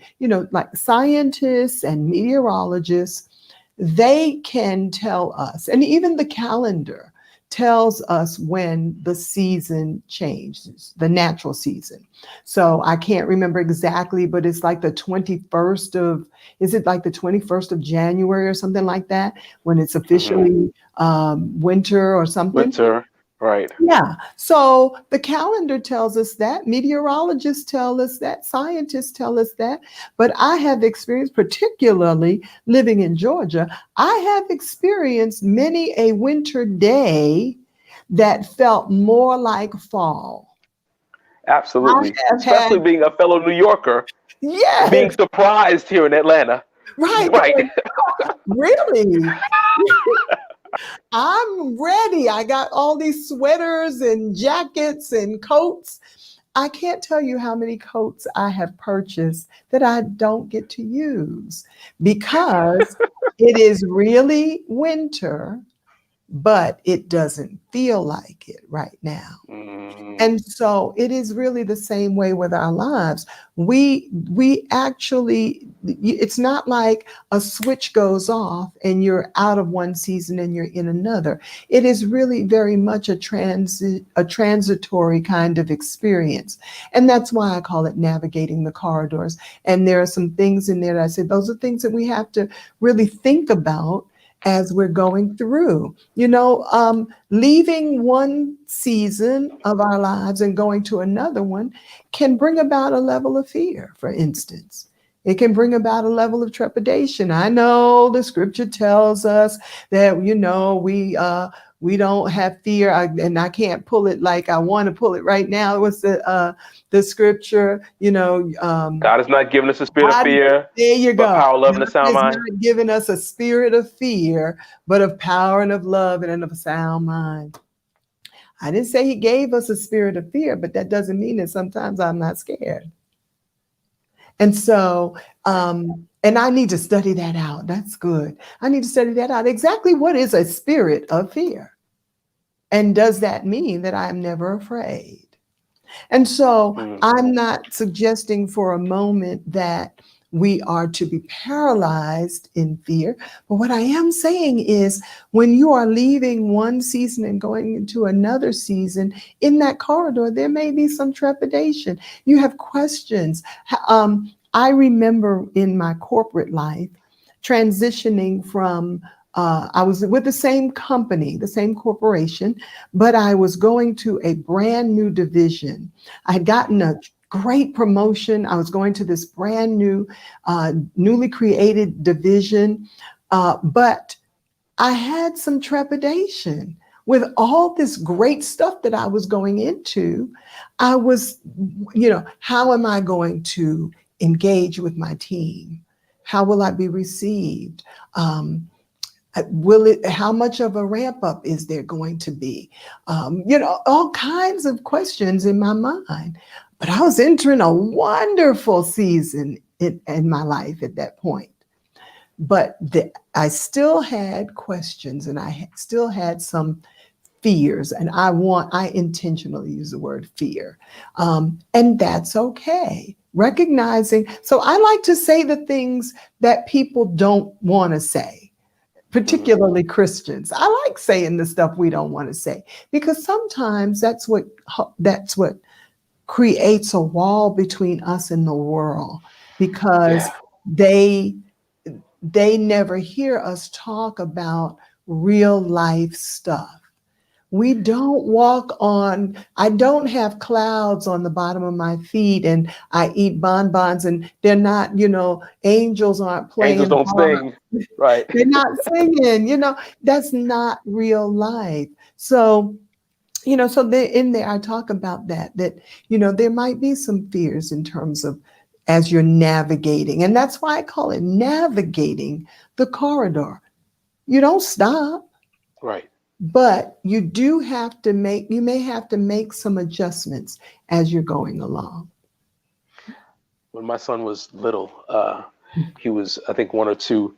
like scientists and meteorologists, they can tell us, and even the calendar tells us when the season changes, the natural season. So I can't remember exactly, but it's like the 21st of, is it like the 21st of January or something like that, when it's Hmm. officially winter or something? Winter, right. Yeah. So the calendar tells us that, meteorologists tell us that, scientists tell us that. But I have experienced, particularly living in Georgia, I have experienced many a winter day that felt more like fall. I Absolutely. have Especially had, being a fellow New Yorker, being yes, surprised here in Atlanta. right, Right. going, really? I'm ready. I got all these sweaters and jackets and coats. I can't tell you how many coats I have purchased that I don't get to use because it is really winter, but it doesn't feel like it right now. Mm, And so it is really the same way with our lives. We actually, it's not like a switch goes off and you're out of one season and you're in another. It is really very much a transitory kind of experience. And that's why I call it navigating the corridors. And there are some things in there that I said, those are things that we have to really think about as we're going through. Leaving one season of our lives and going to another one can bring about a level of fear, for instance. It can bring about a level of trepidation. I know the scripture tells us that, we don't have fear, and I can't pull it like I want to pull it right now. What's the scripture? God has not given us a spirit of God, fear, there you but go. power, love, and a God sound has mind. not given us a spirit of fear, but of power and of love and of a sound mind. I didn't say he gave us a spirit of fear, but that doesn't mean that sometimes I'm not scared. And so, and I need to study that out. That's good. I need to study that out. Exactly what is a spirit of fear? And does that mean that I'm never afraid? And so Mm, I'm not suggesting for a moment that we are to be paralyzed in fear. But what I am saying is when you are leaving one season and going into another season, in that corridor, there may be some trepidation. You have questions. I remember in my corporate life transitioning from I was with the same company, the same corporation, but I was going to a brand new division. I had gotten a great promotion. I was going to this brand new, newly created division, but I had some trepidation. With all this great stuff that I was going into, I was, how am I going to engage with my team? How will I be received? Will it, how much of a ramp up is there going to be? All kinds of questions in my mind. But I was entering a wonderful season in my life at that point. But I still had questions and I still had some fears. And I intentionally use the word fear. And that's okay. Recognizing, so I like to say the things that people don't want to say, mm, particularly Christians. I like saying the stuff we don't want to say because sometimes that's what creates a wall between us and the world because yeah. they they never hear us talk about real life stuff. We don't walk on, I don't have clouds on the bottom of my feet and I eat bonbons and they're not, angels aren't Angels playing don't harp. sing. Right. They're not singing, that's not real life. So, so in there, I talk about that, there might be some fears in terms of as you're navigating. And that's why I call it navigating the corridor. You don't stop. Right. but you may have to make some adjustments as you're going along. When my son was little, he was, I think, 1 or 2.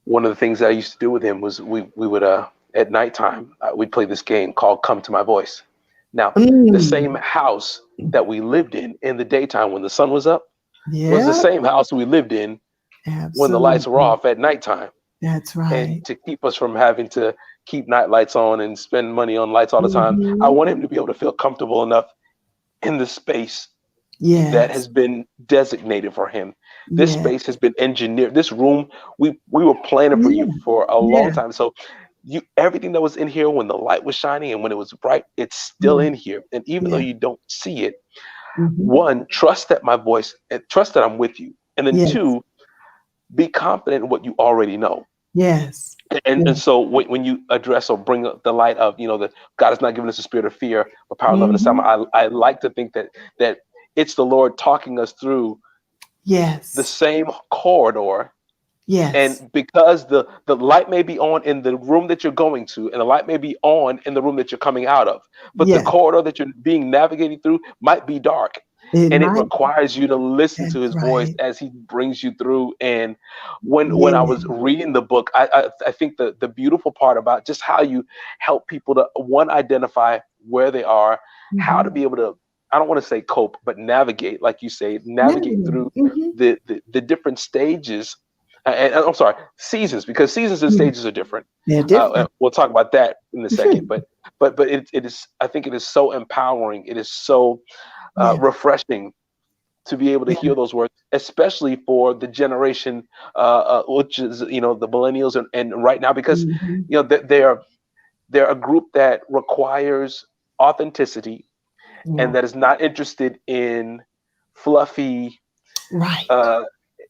One of the things that I used to do with him was we would at nighttime we'd play this game called Come to My Voice. Now, the Mm, same house that we lived in the daytime when the sun was up was the yeah, same house we lived in when the lights were absolutely. off at nighttime. That's And right. to keep us from having to keep night lights on and spend money on lights all the time, I Hmm. want him to be able to feel comfortable enough in the space that Yes, has been designated for him. This yes, space has been engineered. This room, we were planning for you yeah, for a long yeah, time. So you everything that was in here when the light was shining and when it was bright, it's still yeah, in here. And even though yeah. you don't see it, Hmm. one, trust that my voice, and trust that I'm with you. And then Yes, two, be confident in what you already know. yes, And yeah. so when you address or bring up the light of, that God has not given us a spirit of fear, but power, love, and a sound Hmm. mind, I like to think that it's the Lord talking us through the Yes, same corridor. yes, And because the light may be on in the room that you're going to, and the light may be on in the room that you're coming out of, but the yes. corridor that you're being navigated through might be dark. It And it might. requires you to listen to That's his voice right. as he brings you through. And when I was Yeah. reading the book, I think the beautiful part about just how you help people to, one, identify where they are, how to Hmm. be able to, I don't want to say cope, but navigate, like you say, navigate Navigate. through Hmm. the different stages, and I'm sorry, seasons, because seasons and stages are different. They're different. We'll talk about that in a second. But it is, I think it is so empowering. It is so Yeah, refreshing to be able to yeah. hear those words, especially for the generation, which is the millennials, and right now, because Hmm. they're a group that requires authenticity and Yeah. that is not interested in fluffy, Right. uh,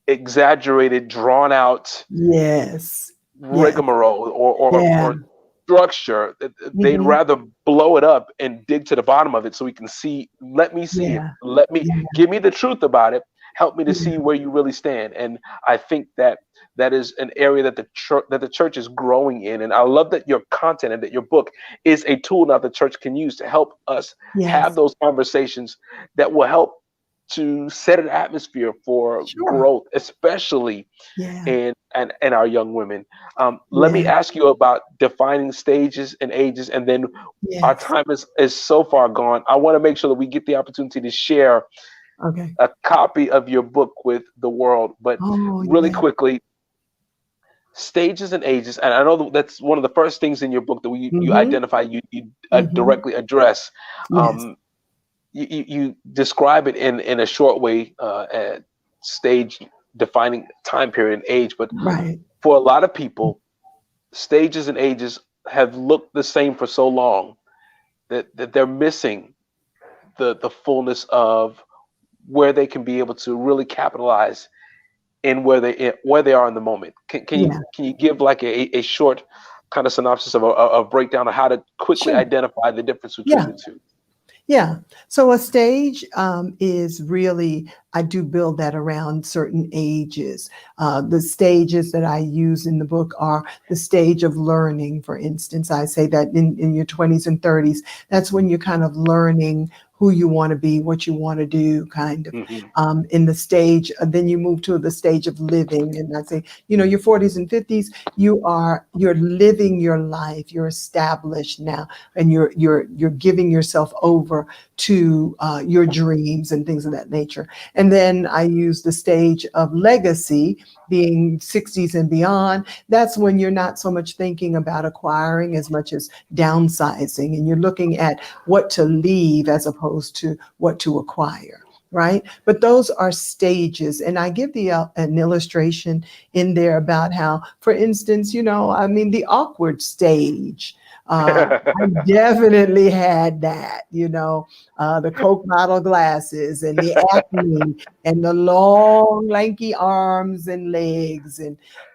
exaggerated, drawn out Yes. Yes. rigmarole Yeah. or structure. They'd Hmm. rather blow it up and dig to the bottom of it so we can see. Let me see it. Yeah. Let me Yeah. give me the truth about it. Help me to Yeah. see where you really stand. And I think that is an area that the church is growing in. And I love that your content and that your book is a tool now the church can use to help us have Yes. those conversations that will help to set an atmosphere for Sure. growth, especially Yeah. and our young women. Let me Yeah. ask you about defining stages and ages, and then our Yes. time is so far gone. I want to make sure that we get the opportunity to share Okay. a copy of your book with the world. But Oh, really yeah. quickly, stages and ages, and I know that's one of the first things in your book that you Hmm. identify, you Hmm. directly address. Yes. Um, you describe it in a short way, at stage defining time period and age, but Right. for a lot of people, stages and ages have looked the same for so long that they're missing the fullness of where they can be able to really capitalize in where they are in the moment. Yeah. Can you give like a short kind of synopsis of a breakdown of how to quickly Sure. identify the difference between Yeah. the two? Yeah. So a stage is really, I do build that around certain ages. The stages that I use in the book are the stage of learning. For instance, I say that in your 20s and 30s, that's when you're kind of learning who you want to be, what you want to do, kind of. Hmm. In the stage, then you move to the stage of living. And I say, your 40s and 50s, you're living your life, you're established now, and you're giving yourself over to your dreams and things of that nature. And then I use the stage of legacy, being 60s and beyond. That's when you're not so much thinking about acquiring as much as downsizing, and you're looking at what to leave as opposed to what to acquire. Right. But those are stages. And I give an illustration in there about how, for instance, I mean, the awkward stage. I definitely had that, the Coke bottle glasses and the acne and the long, lanky arms and legs.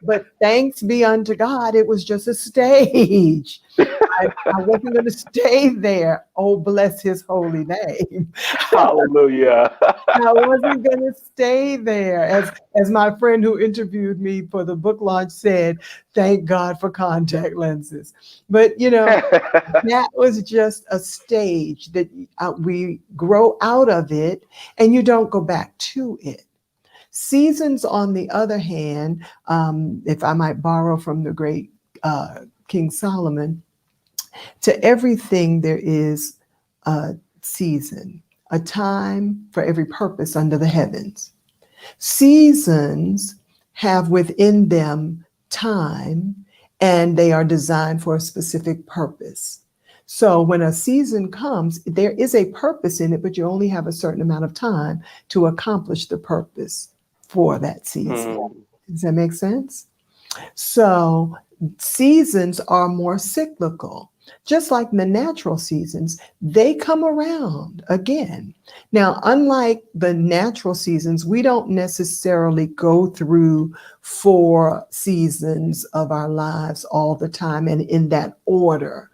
But thanks be unto God, it was just a stage. I wasn't going to stay there. Oh, bless his holy name. Hallelujah. I wasn't going to stay there. As my friend who interviewed me for the book launch said, thank God for contact lenses. But, that was just a stage that we grow out of it and you don't go back to it. Seasons, on the other hand, if I might borrow from the great King Solomon, to everything there is a season, a time for every purpose under the heavens. Seasons have within them time, and they are designed for a specific purpose. So when a season comes, there is a purpose in it, but you only have a certain amount of time to accomplish the purpose for that season. Mm, Does that make sense? So seasons are more cyclical. Just like the natural seasons, they come around again. Now, unlike the natural seasons, we don't necessarily go through 4 seasons of our lives all the time and in that order.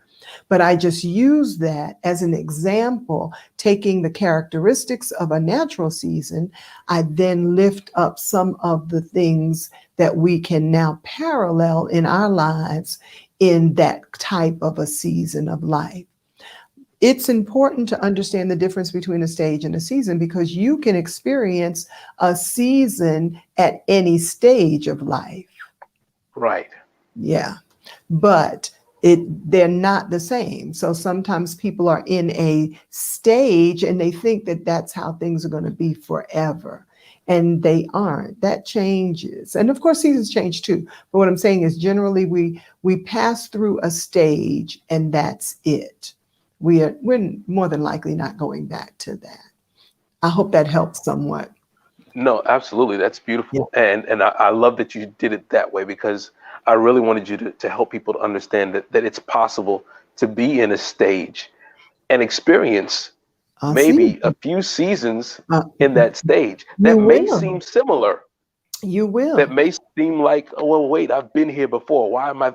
But I just use that as an example, taking the characteristics of a natural season. I then lift up some of the things that we can now parallel in our lives in that type of a season of life. It's important to understand the difference between a stage and a season because you can experience a season at any stage of life. right. Yeah. But they're not the same. So sometimes people are in a stage and they think that that's how things are going to be forever. And they aren't. That changes. And of course, seasons change too. But what I'm saying is generally we pass through a stage and that's it. We're more than likely not going back to that. I hope that helps somewhat. No, absolutely. That's Yeah. beautiful. And I love that you did it that way because I really wanted you to help people to understand that it's possible to be in a stage and experience See, maybe a few seasons uh, in that stage you that may will. seem similar, You that will. may seem like, oh, well, wait, I've been here before. Why am I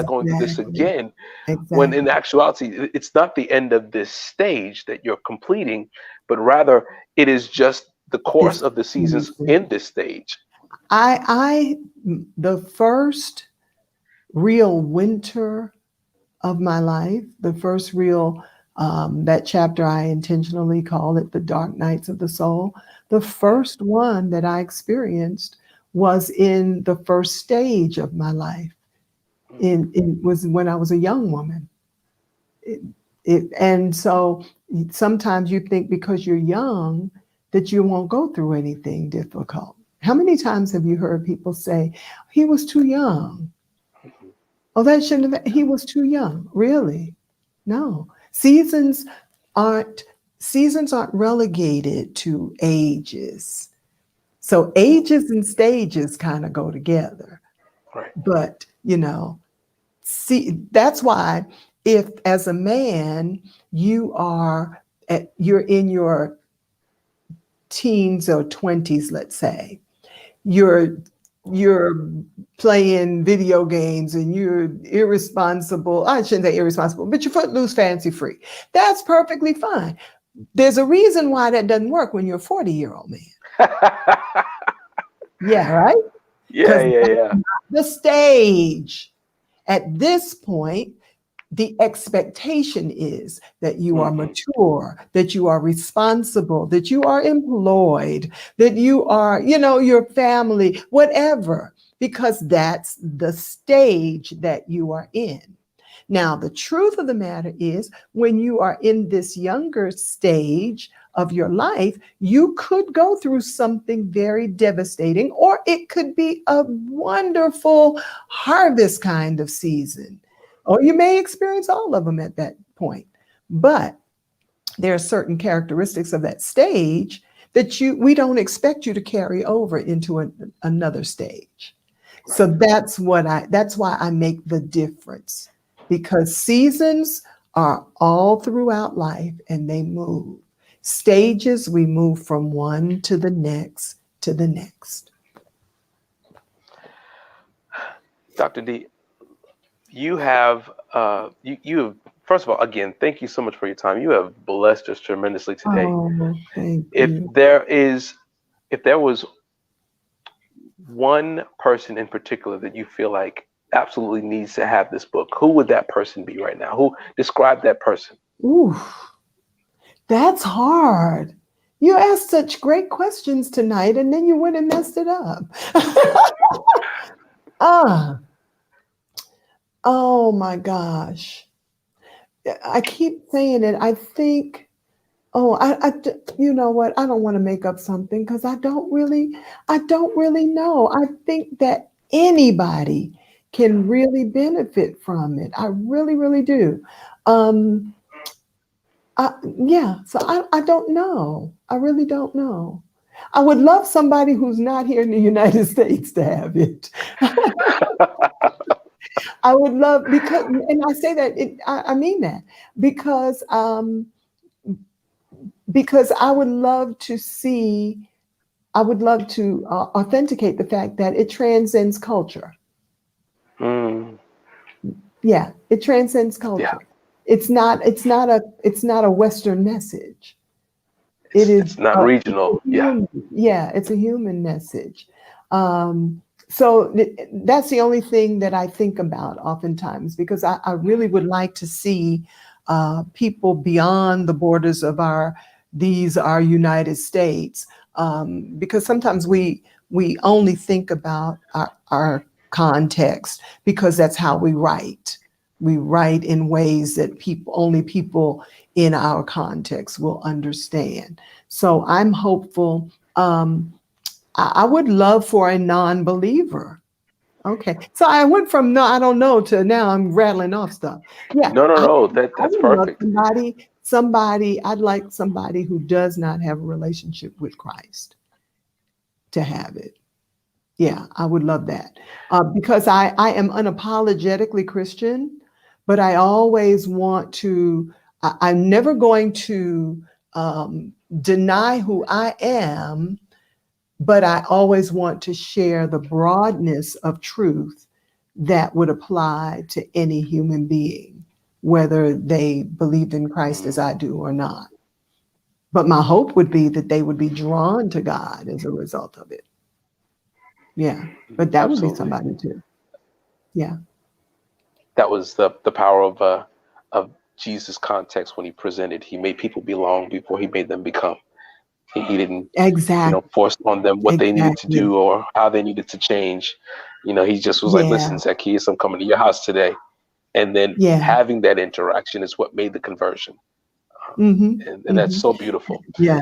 going through this Exactly. again? When in Exactly. actuality, it's not the end of this stage that you're completing, but rather it is just the course It's of the seasons easy. in this stage. I the first real winter of my life, the first real that chapter I intentionally call it the dark nights of the soul. The first one that I experienced was in the first stage of my life. In was when I was a young woman. It, and so sometimes you think because you're young that you won't go through anything difficult. How many times have you heard people say, he was too young? Oh, that shouldn't have, he was too young. Really? No. Seasons aren't relegated to ages. So ages and stages kind of go together. Right. But, see, that's why if as a man you're in your teens or 20s, let's say, you're you're playing video games and you're irresponsible. I shouldn't say irresponsible, but you're footloose, fancy free. That's perfectly fine. There's a reason why that doesn't work when you're a 40-year-old man. Yeah, right? Yeah, Because yeah, that's yeah. not the stage. At this point, the expectation is that you are Hmm. mature, that you are responsible, that you are employed, that you are, your family, whatever, because that's the stage that you are in. Now, the truth of the matter is, when you are in this younger stage of your life, you could go through something very devastating, or it could be a wonderful harvest kind of season. Or you may experience all of them at that point. But there are certain characteristics of that stage that we don't expect you to carry over into another stage. So Right. that's why I make the difference, because seasons are all throughout life and they move. Stages, we move from one to the next to the next. Dr. D, you have you have, first of all, again, thank you so much for your time. You have blessed us tremendously today. Oh, thank If you. there is, if there was one person in particular that you feel like absolutely needs to have this book, who would that person be right now? Who describe that person? Ooh, that's hard. You asked such great questions tonight, and then you went and messed it up. Ah, oh my gosh. I keep saying it. I think, oh, you know what? I don't want to make up something because I don't really know. I think that anybody can really benefit from it. I really, really do. Um, yeah, so I don't know. I really don't know. I would love somebody who's not here in the United States to have it. I would love because, and I say that I mean that because I would love to see. I would love to authenticate the fact that it transcends culture. Mm, Yeah, it transcends yeah, culture. It's not a Western message. It is it's not a regional. Yeah. human, yeah, it's a human message. So that's the only thing that I think about oftentimes because I really would like to see people beyond the borders of our United States, because sometimes we only think about our context because that's how we write. We write in ways that only people in our context will understand. So I'm hopeful. I would love for a non-believer. Okay, so I went from no, I don't know to now I'm rattling off stuff. Yeah, No, no, I, no. I That's would love perfect. somebody. I'd like somebody who does not have a relationship with Christ to have it. Yeah, I would love that because I am unapologetically Christian, but I always want to. I'm never going to deny who I am, but I always want to share the broadness of truth that would apply to any human being, whether they believed in Christ as Mm, I do or not. But my hope would be that they would be drawn to God as a result of it. Yeah, but that would be absolutely. somebody too. Yeah. That was the power of Jesus' context when he presented. He made people belong before he made them become. He didn't, Exactly. force on them what they needed to Exactly. do or how they needed to change. He just was like, Yeah. "Listen, Zacchaeus, I'm coming to your house today." And then Yeah. having that interaction is what made the conversion. Um, Hmm. and that's Hmm. so beautiful. Yeah.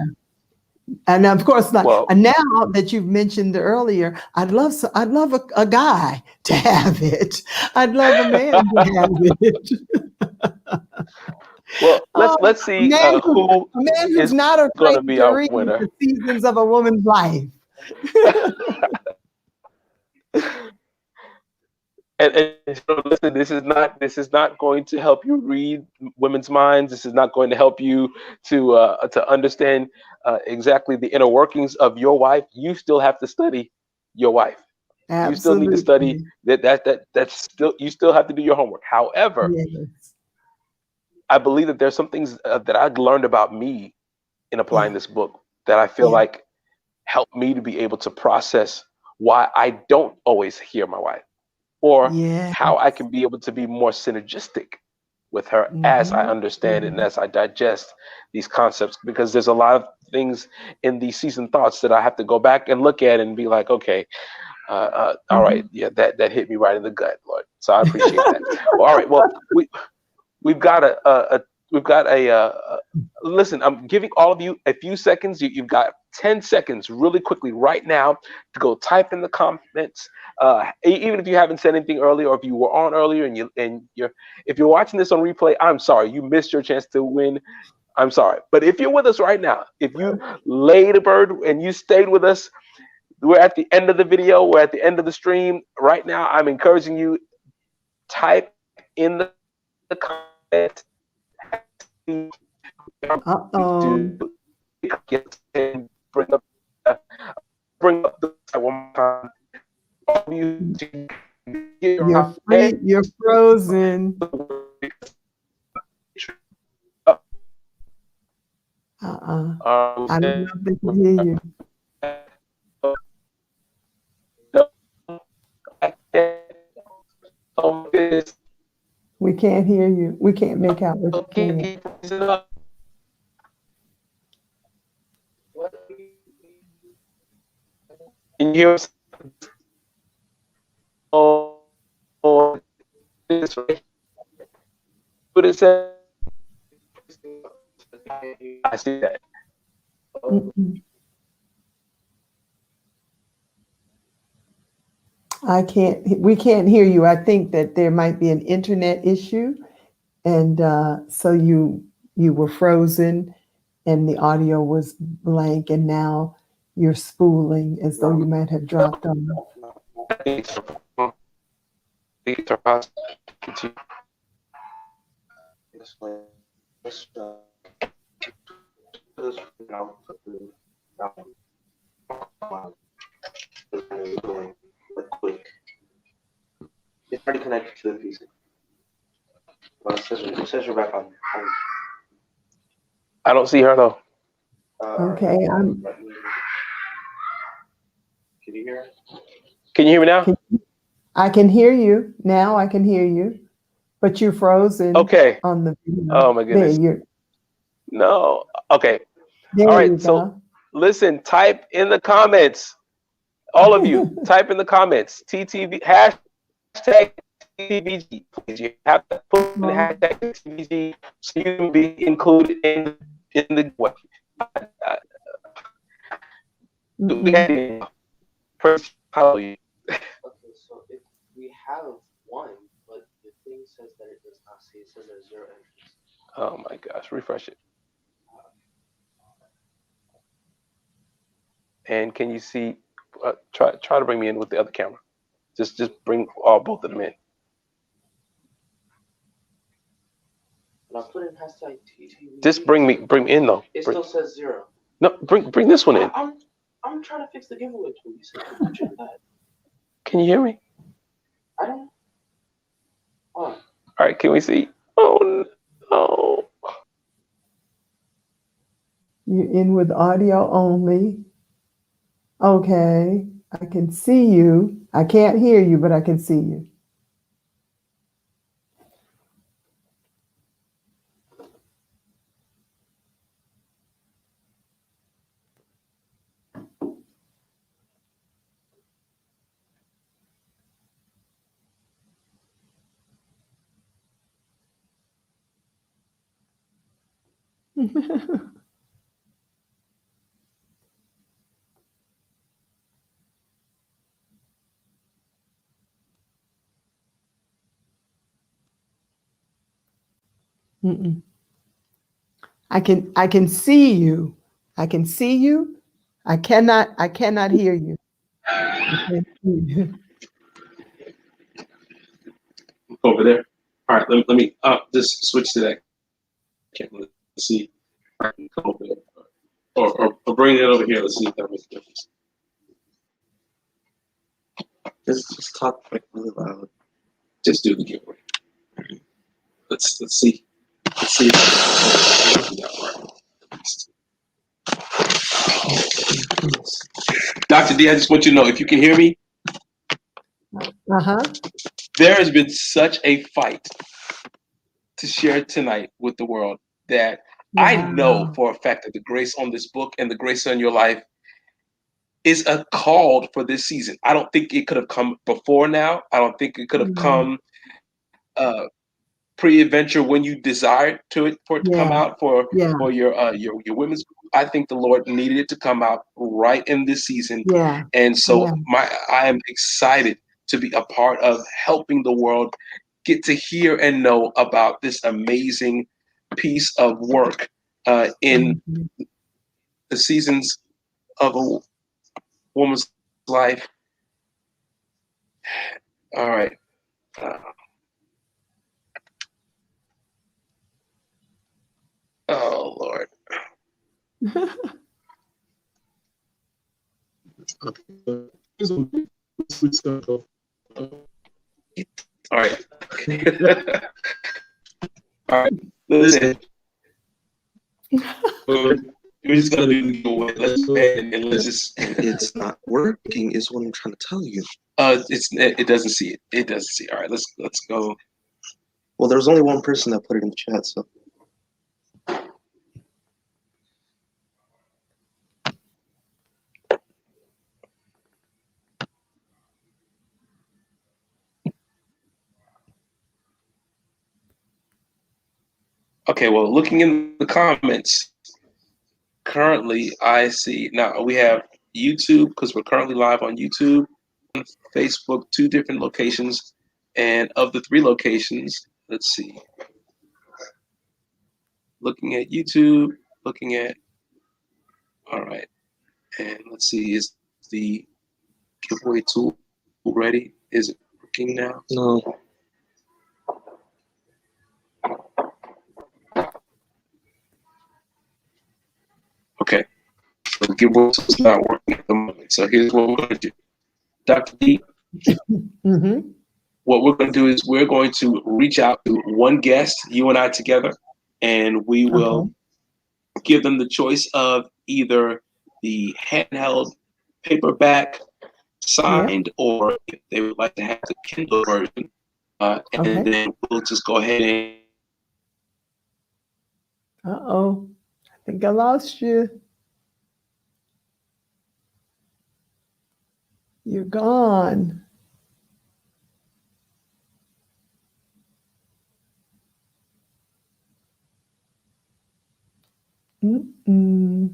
And of course, like Well, and now that you've mentioned earlier, I'd love a guy to have it. I'd love a man to have it. well, let's Oh, let's a see man who a man who's is not going to afraid be to our read winner. the seasons of a woman's life. And listen, this is not going to help you read women's minds. This is not going to help you to understand exactly the inner workings of your wife. You still have to study your wife. You still need to study Absolutely. that's still, you still have to do your homework. However, Yes. I believe that there's some things that I learned about me in applying Yeah. this book that I feel Yeah. like help me to be able to process why I don't always hear my wife, or Yeah. how I can be able to be more synergistic with her as I Hmm. understand it and as I digest these concepts. Because there's a lot of things in these seasoned thoughts that I have to go back and look at and be like, okay, all right, Hmm. yeah, that hit me right in the gut, Lord. So I appreciate that. Well, all right, well, we've got we've got listen, I'm giving all of you a few seconds. You've got 10 seconds really quickly right now to go type in the comments. Even if you haven't said anything earlier, or if you were on earlier and you're if you're watching this on replay, I'm sorry, you missed your chance to win. I'm sorry. But if you're with us right now, if you laid a bird and you stayed with us, we're at the end of the video, we're at the end of the stream. Right now, I'm encouraging you, type in the comments. We are going to Uh-oh. and uh, bring up the site one more time. All of you to get You're and free. You're frozen. I don't know if they can hear you. We can't hear you. We can't make out what you're saying. Can you hear us? Oh, this right. What it says? I see that. Mm-mm. I can't. We can't hear you. I think that there might be an internet issue, and so you were frozen, and the audio was blank, and now you're spooling as though you might have dropped off. It's already connected to the PC. Well, it says you're back on. I don't see her though. Okay, Can you hear? Can you hear me now? I can hear you now. I can hear you, but you're frozen Okay. on the video. Oh my There goodness. you. No. Okay. There All you right. So go. listen. Type in the comments. All of you, type in the comments. TTV hashtag TTVG. Please, you have to put in Well, hashtag TTVG so you can be included in the what? We mm-mm. had first. Hallelujah. Okay, so if we have one, but the thing says that it does not see, it says there's zero entries. Oh my gosh, refresh it. And can you see? Try to bring me in with the other camera. Just bring both of them in. And I put in hashtag TTV. Just bring me in though. It still says zero. No, bring this one in. I'm trying to fix the giveaway tool. You said to check that. Can you hear me? I don't. Oh. All right, can we see? Oh no. You're in with audio only. Okay, I can see you. I can't hear you, but I can see you. Mm-mm. I can see you. I can see you. I cannot hear you. I can't see you. Over there. All right, let me just switch to that camera. Let's see. I can come over there. Or bring it over here. Let's see if that makes a difference. Just talk like really loud. Just do the giveaway. Let's see. Let's see. Dr. D, I just want you to know if you can hear me, Uh-huh. there has been such a fight to share tonight with the world that I know Wow. for a fact that the grace on this book and the grace on your life is a call for this season. I don't think it could have come before now. I don't think it could have Yeah. come pre-adventure when you desired for it to come Yeah. out Yeah. for your women's group. I think the Lord needed it to come out right in this season, Yeah. and so Yeah. I am excited to be a part of helping the world get to hear and know about this amazing piece of work in Mhm. the seasons of a woman's life. All right. Uh, oh Lord. All right. All right. Listen. We're just gonna leave the away. Let's go ahead and let's just. It's not working, is what I'm trying to tell you. It doesn't see it. It doesn't see it. All right. Let's go. Well, there was only one person that put it in the chat, so. Okay. Well, looking in the comments, currently I see now we have YouTube because we're currently live on YouTube, Facebook, 2 different locations, and of the 3 locations, let's see. Looking at YouTube, looking at. All right, and let's see. Is the giveaway tool ready? Is it working now? No. Okay. So the giveaway tool is not working at the moment. So here's what we're going to do. Dr. D, Mm-hmm. what we're going to do is we're going to reach out to one guest, you and I together, and we will give them the choice of either the handheld paperback signed, or if they would like to have the Kindle version. And then we'll just go ahead and. Uh-oh. I think I lost you. You're gone. Mm-mm.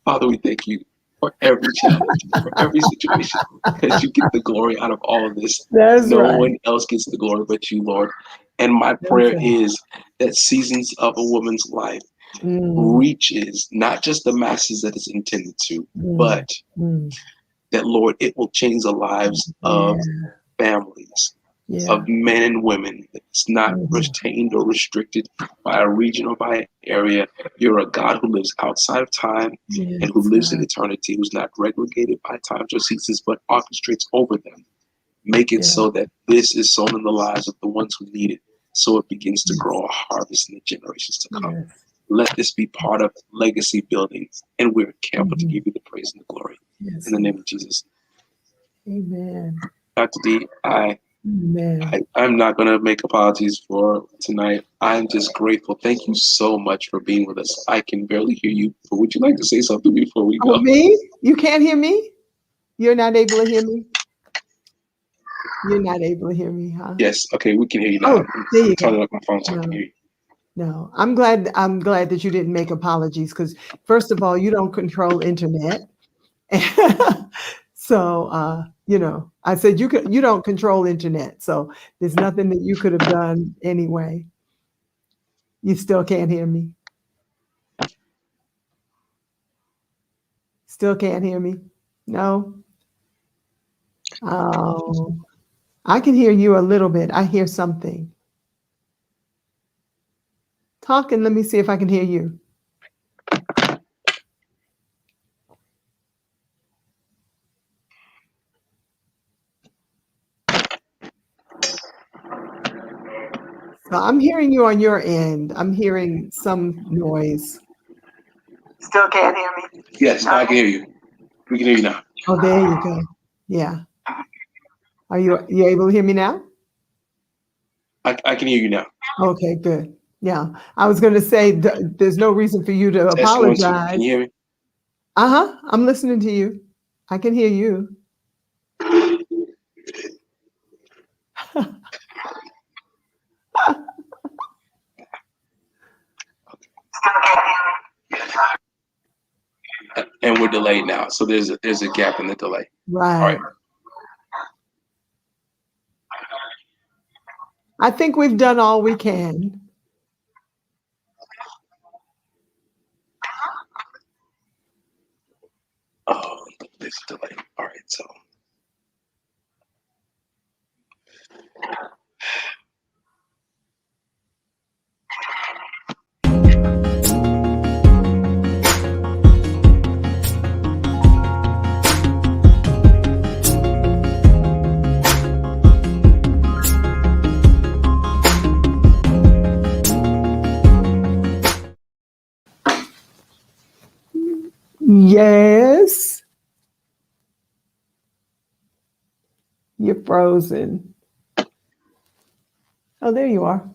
Father, we thank you for every challenge, for every situation, because you get the glory out of all of this. That's no right. one else gets the glory but you, Lord. And my prayer is that Seasons of a Woman's Life reaches not just the masses that it's intended to, but that, Lord, it will change the lives of families, of men and women. It's not retained or restricted by a region or by an area. You're a God who lives outside of time and who lives in eternity, who's not regulated by times or seasons, but orchestrates over them. Make it so that this is sown in the lives of the ones who need it, so it begins to grow a harvest in the generations to come. Let this be part of legacy building, and we're careful to give you the praise and the glory. In the name of Jesus. Amen. Dr. D, I'm not going to make apologies for tonight. I'm just grateful. Thank you so much for being with us. I can barely hear you, but would you like to say something before we go? Oh, me? You can't hear me? You're not able to hear me? You're not able to hear me, huh? Yes. Okay, we can hear you now. Oh, there you go. Turn it up my phone so I can hear you. No, I'm glad that you didn't make apologies, because first of all, you don't control internet. So I said you don't control internet. So there's nothing that you could have done anyway. You still can't hear me. Still can't hear me? No. Oh, I can hear you a little bit. I hear something. Talk and let me see if I can hear you. So I'm hearing you on your end. I'm hearing some noise. Still can't hear me? Yes, now I can hear you. We can hear you now. Oh, there you go. Yeah. Are you able to hear me now? I can hear you now. Okay, good. Yeah. I was going to say there's no reason for you to apologize. Can you hear me? Uh-huh. I'm listening to you. I can hear you. And we're delayed now, so there's a gap in the delay. Right. All right. I think we've done all we can. delay. All right, so. Yes. You're frozen. Oh, there you are.